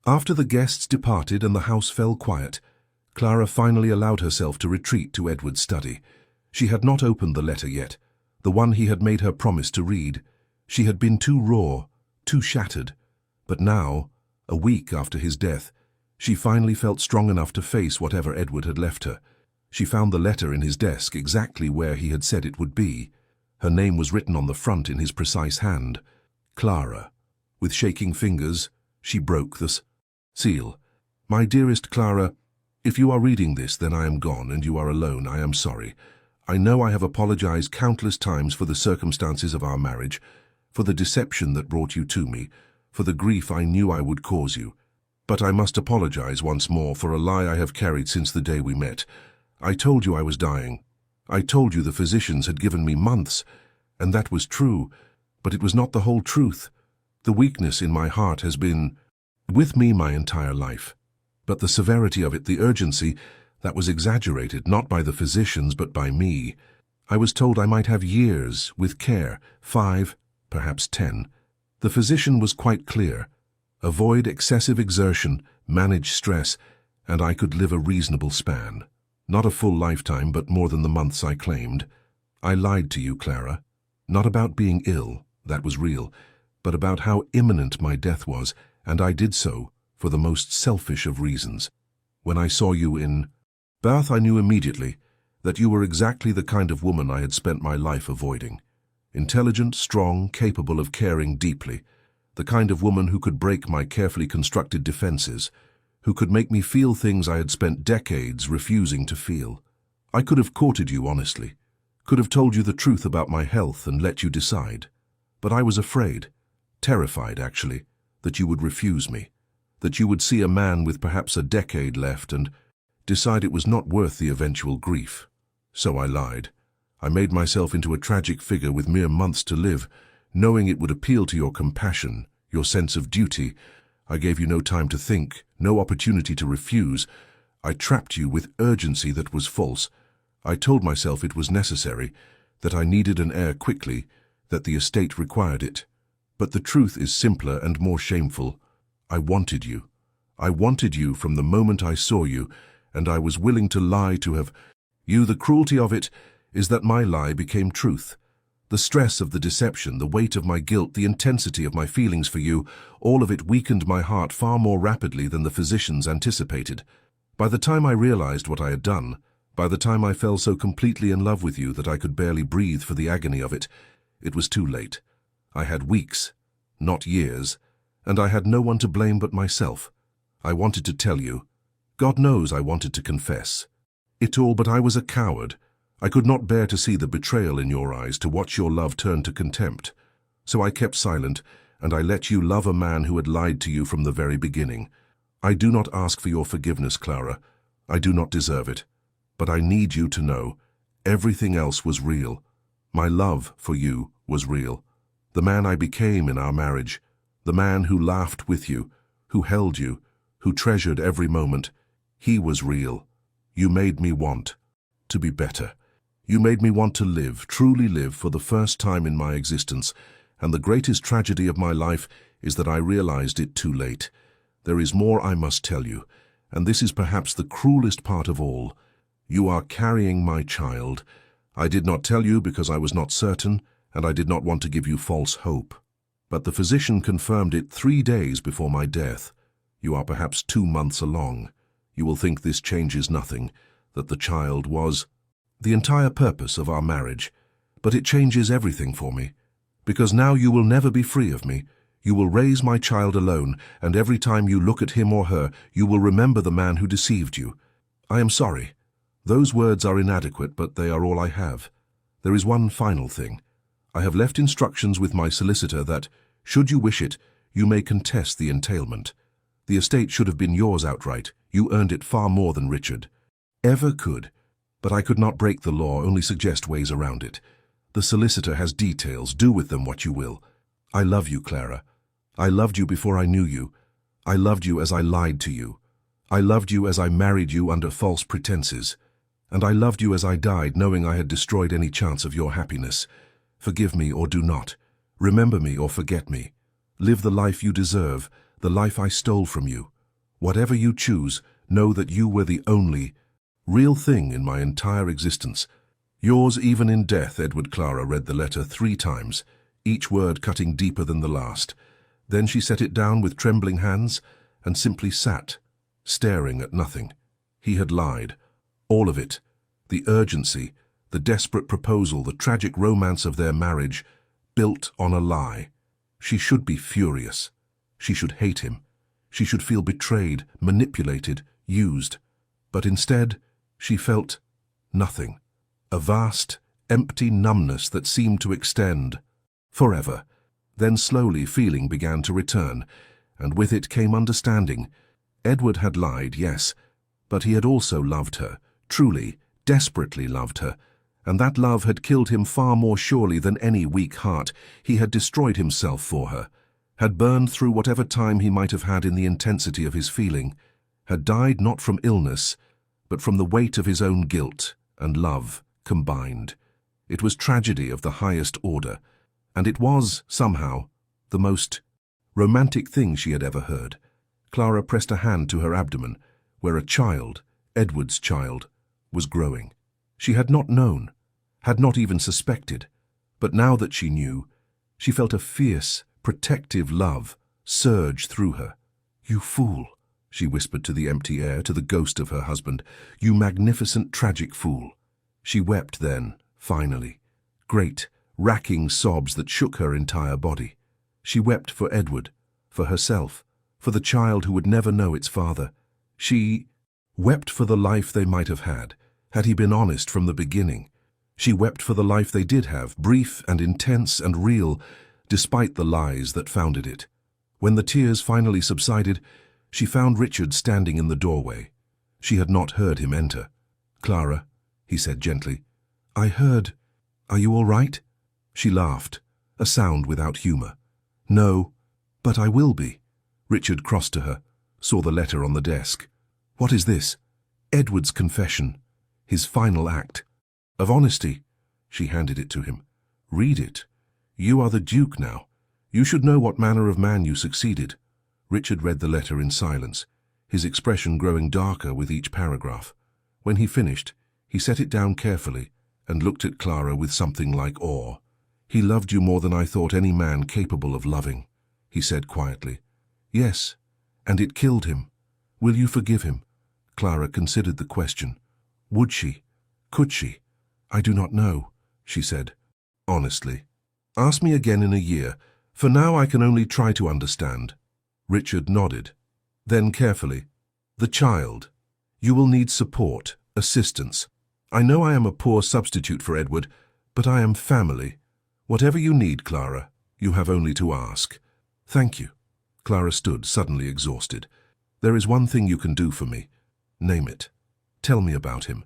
after the guests departed and the house fell quiet, Clara finally allowed herself to retreat to Edward's study. She had not opened the letter yet, the one he had made her promise to read. She had been too raw, too shattered. But now, a week after his death, she finally felt strong enough to face whatever Edward had left her. She found the letter in his desk exactly where he had said it would be. Her name was written on the front in his precise hand. Clara. With shaking fingers, she broke the seal. My dearest Clara, if you are reading this, then I am gone and you are alone. I am sorry. I know I have apologized countless times for the circumstances of our marriage, for the deception that brought you to me, for the grief I knew I would cause you. But I must apologize once more for a lie I have carried since the day we met. I told you I was dying. I told you the physicians had given me months, and that was true, but it was not the whole truth. The weakness in my heart has been with me my entire life. But the severity of it, the urgency, that was exaggerated, not by the physicians but by me. I was told I might have years, with care, 5, perhaps 10. The physician was quite clear. Avoid excessive exertion, manage stress, and I could live a reasonable span. Not a full lifetime, but more than the months I claimed. I lied to you, Clara. Not about being ill, that was real, but about how imminent my death was, and I did so for the most selfish of reasons. When I saw you in Bath, I knew immediately that you were exactly the kind of woman I had spent my life avoiding. Intelligent, strong, capable of caring deeply. The kind of woman who could break my carefully constructed defenses, who could make me feel things I had spent decades refusing to feel. I could have courted you honestly, could have told you the truth about my health and let you decide. But I was afraid, terrified actually, that you would refuse me, that you would see a man with perhaps a decade left and decide it was not worth the eventual grief. So I lied. I made myself into a tragic figure with mere months to live, knowing it would appeal to your compassion, your sense of duty. I gave you no time to think, no opportunity to refuse. I trapped you with urgency that was false. I told myself it was necessary, that I needed an heir quickly, that the estate required it. But the truth is simpler and more shameful. I wanted you. I wanted you from the moment I saw you, and I was willing to lie to have you. The cruelty of it is that my lie became truth. The stress of the deception, the weight of my guilt, the intensity of my feelings for you, all of it weakened my heart far more rapidly than the physicians anticipated. By the time I realized what I had done, By the time I fell so completely in love with you that I could barely breathe for the agony of it, it was too late. I had weeks, not years, and I had no one to blame but myself. I wanted to tell you. God knows I wanted to confess it all, but I was a coward. I could not bear to see the betrayal in your eyes, to watch your love turn to contempt. So I kept silent, and I let you love a man who had lied to you from the very beginning. I do not ask for your forgiveness, Clara. I do not deserve it. But I need you to know, everything else was real. My love for you was real. The man I became in our marriage, the man who laughed with you, who held you, who treasured every moment, he was real. You made me want to be better. You made me want to live, truly live, for the first time in my existence, and the greatest tragedy of my life is that I realized it too late. There is more I must tell you, and this is perhaps the cruelest part of all. You are carrying my child. I did not tell you because I was not certain, and I did not want to give you false hope. But the physician confirmed it 3 days before my death. You are perhaps 2 months along. You will think this changes nothing, that the child was the entire purpose of our marriage. But it changes everything for me. Because now you will never be free of me. You will raise my child alone, and every time you look at him or her, you will remember the man who deceived you. I am sorry. Those words are inadequate, but they are all I have. There is one final thing. I have left instructions with my solicitor that, should you wish it, you may contest the entailment. The estate should have been yours outright. You earned it far more than Richard ever could. But I could not break the law, only suggest ways around it. The solicitor has details. Do with them what you will. I love you, Clara. I loved you before I knew you. I loved you as I lied to you. I loved you as I married you under false pretenses. And I loved you as I died, knowing I had destroyed any chance of your happiness. Forgive me or do not. Remember me or forget me. Live the life you deserve, the life I stole from you. Whatever you choose, know that you were the only real thing in my entire existence. Yours even in death, Edward. Clara read the letter 3 times, each word cutting deeper than the last. Then she set it down with trembling hands and simply sat, staring at nothing. He had lied. All of it. The urgency, the desperate proposal, the tragic romance of their marriage, built on a lie. She should be furious. She should hate him. She should feel betrayed, manipulated, used. But instead, she felt nothing. A vast, empty numbness that seemed to extend forever. Then slowly feeling began to return, and with it came understanding. Edward had lied, yes, but he had also loved her, truly, desperately loved her, and that love had killed him far more surely than any weak heart. He had destroyed himself for her, had burned through whatever time he might have had in the intensity of his feeling, had died not from illness, but from the weight of his own guilt and love combined. It was tragedy of the highest order, and it was, somehow, the most romantic thing she had ever heard. Clara pressed a hand to her abdomen, where a child, Edward's child, was growing. She had not known, had not even suspected, but now that she knew, she felt a fierce, protective love surge through her. "You fool," she whispered to the empty air, to the ghost of her husband. "You magnificent, tragic fool." She wept then, finally. Great, racking sobs that shook her entire body. She wept for Edward, for herself, for the child who would never know its father. She wept for the life they might have had he been honest from the beginning. She wept for the life they did have, brief and intense and real, despite the lies that founded it. When the tears finally subsided, she found Richard standing in the doorway. She had not heard him enter. "Clara," he said gently, "I heard. Are you all right?" She laughed, a sound without humor. "No, but I will be." Richard crossed to her, saw the letter on the desk. "What is this?" "Edward's confession. His final act. Of honesty." She handed it to him. "Read it. You are the Duke now. You should know what manner of man you succeeded." Richard read the letter in silence, his expression growing darker with each paragraph. When he finished, he set it down carefully and looked at Clara with something like awe. "He loved you more than I thought any man capable of loving," he said quietly. "Yes, and it killed him. Will you forgive him?" Clara considered the question. Would she? Could she? I do not know, she said, honestly. Ask me again in a year. For now I can only try to understand. Richard nodded. Then carefully, the child. You will need support, assistance. I know I am a poor substitute for Edward, but I am family. Whatever you need, Clara, you have only to ask. Thank you. Clara stood, suddenly exhausted. There is one thing you can do for me. Name it. Tell me about him.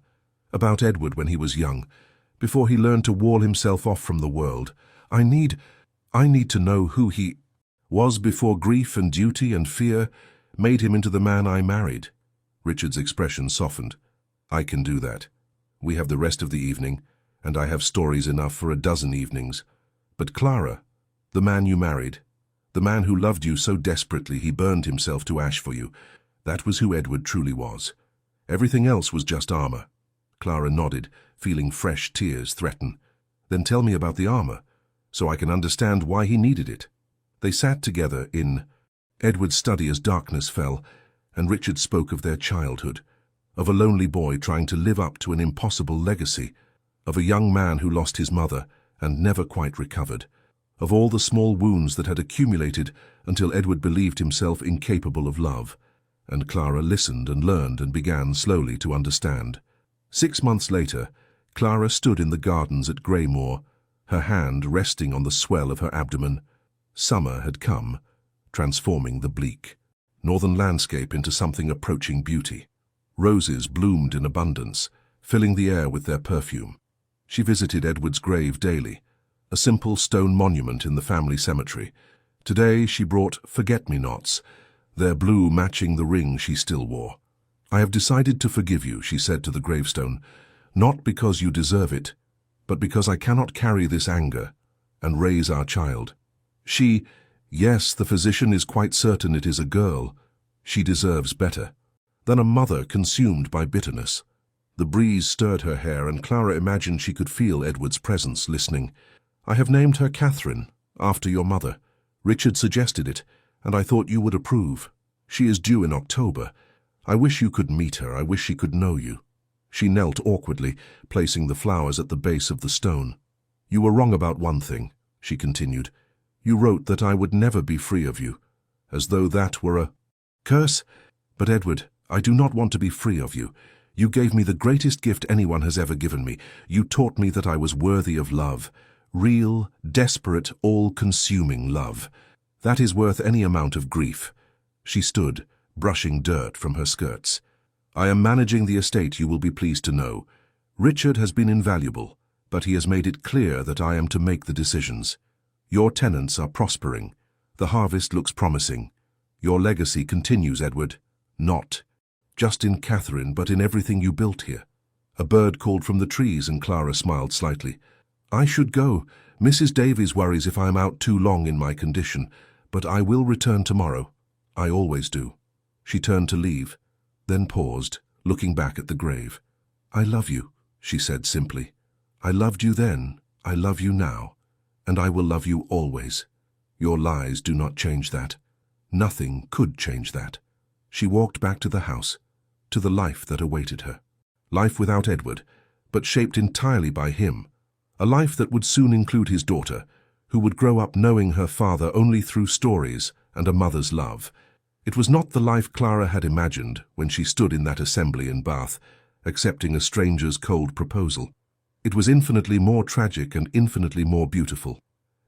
About Edward when he was young, before he learned to wall himself off from the world. I need to know who he was before grief and duty and fear made him into the man I married. Richard's expression softened. I can do that. We have the rest of the evening, and I have stories enough for a dozen evenings. But Clara, the man you married, the man who loved you so desperately he burned himself to ash for you, that was who Edward truly was. Everything else was just armor. Clara nodded, feeling fresh tears threaten. Then tell me about the armor, so I can understand why he needed it. They sat together in Edward's study as darkness fell, and Richard spoke of their childhood, of a lonely boy trying to live up to an impossible legacy, of a young man who lost his mother and never quite recovered, of all the small wounds that had accumulated until Edward believed himself incapable of love. And Clara listened and learned and began slowly to understand. 6 months later, Clara stood in the gardens at Greymoor, her hand resting on the swell of her abdomen. Summer had come, transforming the bleak northern landscape into something approaching beauty. Roses bloomed in abundance, filling the air with their perfume. She visited Edward's grave daily, a simple stone monument in the family cemetery. Today she brought forget-me-nots, their blue matching the ring she still wore. I have decided to forgive you, she said to the gravestone, not because you deserve it, but because I cannot carry this anger and raise our child. Yes, the physician is quite certain it is a girl. She deserves better than a mother consumed by bitterness. The breeze stirred her hair, and Clara imagined she could feel Edward's presence, listening. I have named her Catherine, after your mother. Richard suggested it, and I thought you would approve. She is due in October. I wish you could meet her. I wish she could know you. She knelt awkwardly, placing the flowers at the base of the stone. You were wrong about one thing, she continued. You wrote that I would never be free of you, as though that were a curse. But Edward, I do not want to be free of you. You gave me the greatest gift anyone has ever given me. You taught me that I was worthy of love. Real, desperate, all-consuming love. That is worth any amount of grief. She stood, brushing dirt from her skirts. I am managing the estate, you will be pleased to know. Richard has been invaluable, but he has made it clear that I am to make the decisions. Your tenants are prospering. The harvest looks promising. Your legacy continues, Edward. Not just in Catherine, but in everything you built here. A bird called from the trees, and Clara smiled slightly. I should go. Mrs. Davies worries if I am out too long in my condition, but I will return tomorrow. I always do. She turned to leave, then paused, looking back at the grave. I love you, she said simply. I loved you then, I love you now, and I will love you always. Your lies do not change that. Nothing could change that. She walked back to the house, to the life that awaited her. Life without Edward, but shaped entirely by him. A life that would soon include his daughter, who would grow up knowing her father only through stories and a mother's love. It was not the life Clara had imagined when she stood in that assembly in Bath, accepting a stranger's cold proposal. It was infinitely more tragic and infinitely more beautiful.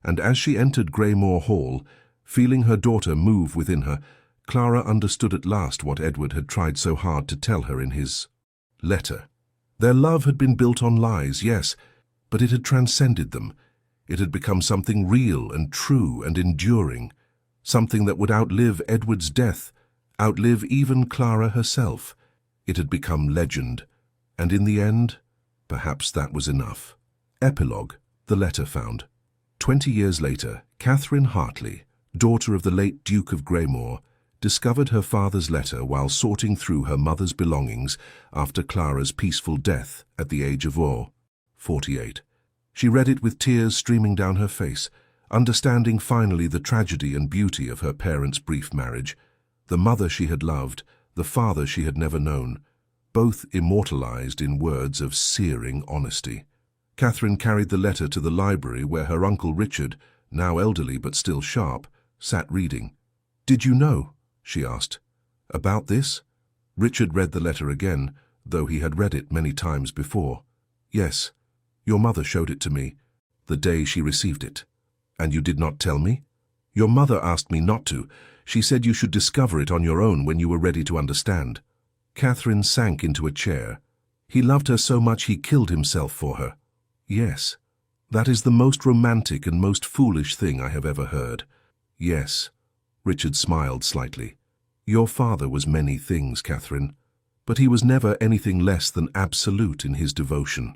And as she entered Greymoor Hall, feeling her daughter move within her, Clara understood at last what Edward had tried so hard to tell her in his letter. Their love had been built on lies, yes, but it had transcended them. It had become something real and true and enduring, something that would outlive Edward's death, outlive even Clara herself. It had become legend, and in the end, perhaps that was enough. Epilogue, the letter found. 20 years later, Catherine Hartley, daughter of the late Duke of Greymoor, discovered her father's letter while sorting through her mother's belongings after Clara's peaceful death at the age of 48. She read it with tears streaming down her face, understanding finally the tragedy and beauty of her parents' brief marriage, the mother she had loved, the father she had never known. both immortalized in words of searing honesty. Catherine carried the letter to the library where her uncle Richard, now elderly but still sharp, sat reading. "Did you know?" she asked. "About this?" Richard read the letter again, though he had read it many times before. "Yes, your mother showed it to me, the day she received it." "And you did not tell me?" "Your mother asked me not to. She said you should discover it on your own when you were ready to understand." Catherine sank into a chair. "He loved her so much he killed himself for her." "Yes. That is the most romantic and most foolish thing I have ever heard." "Yes." Richard smiled slightly. "Your father was many things, Catherine, but he was never anything less than absolute in his devotion."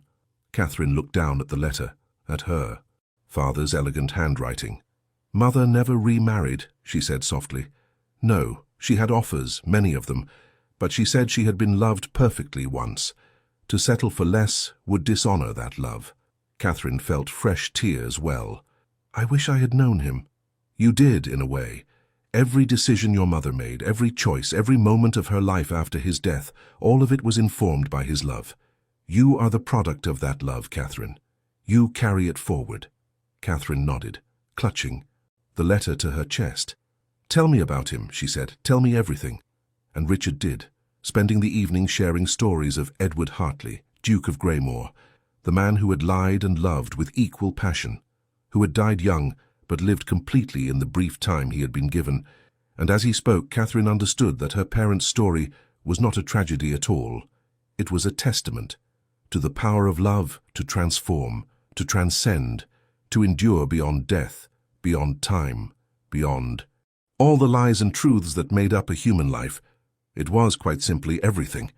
Catherine looked down at the letter, at her, father's elegant handwriting. "Mother never remarried," she said softly. "No, she had offers, many of them, but she said she had been loved perfectly once. To settle for less would dishonor that love." Catherine felt fresh tears well. "I wish I had known him." "You did, in a way. Every decision your mother made, every choice, every moment of her life after his death, all of it was informed by his love. You are the product of that love, Catherine. You carry it forward." Catherine nodded, clutching the letter to her chest. "Tell me about him," she said. "Tell me everything." And Richard did, spending the evening sharing stories of Edward Hartley, Duke of Greymore, the man who had lied and loved with equal passion, who had died young but lived completely in the brief time he had been given. And as he spoke, Catherine understood that her parents' story was not a tragedy at all. It was a testament to the power of love to transform, to transcend, to endure beyond death, beyond time, beyond all the lies and truths that made up a human life. It was, quite simply, everything.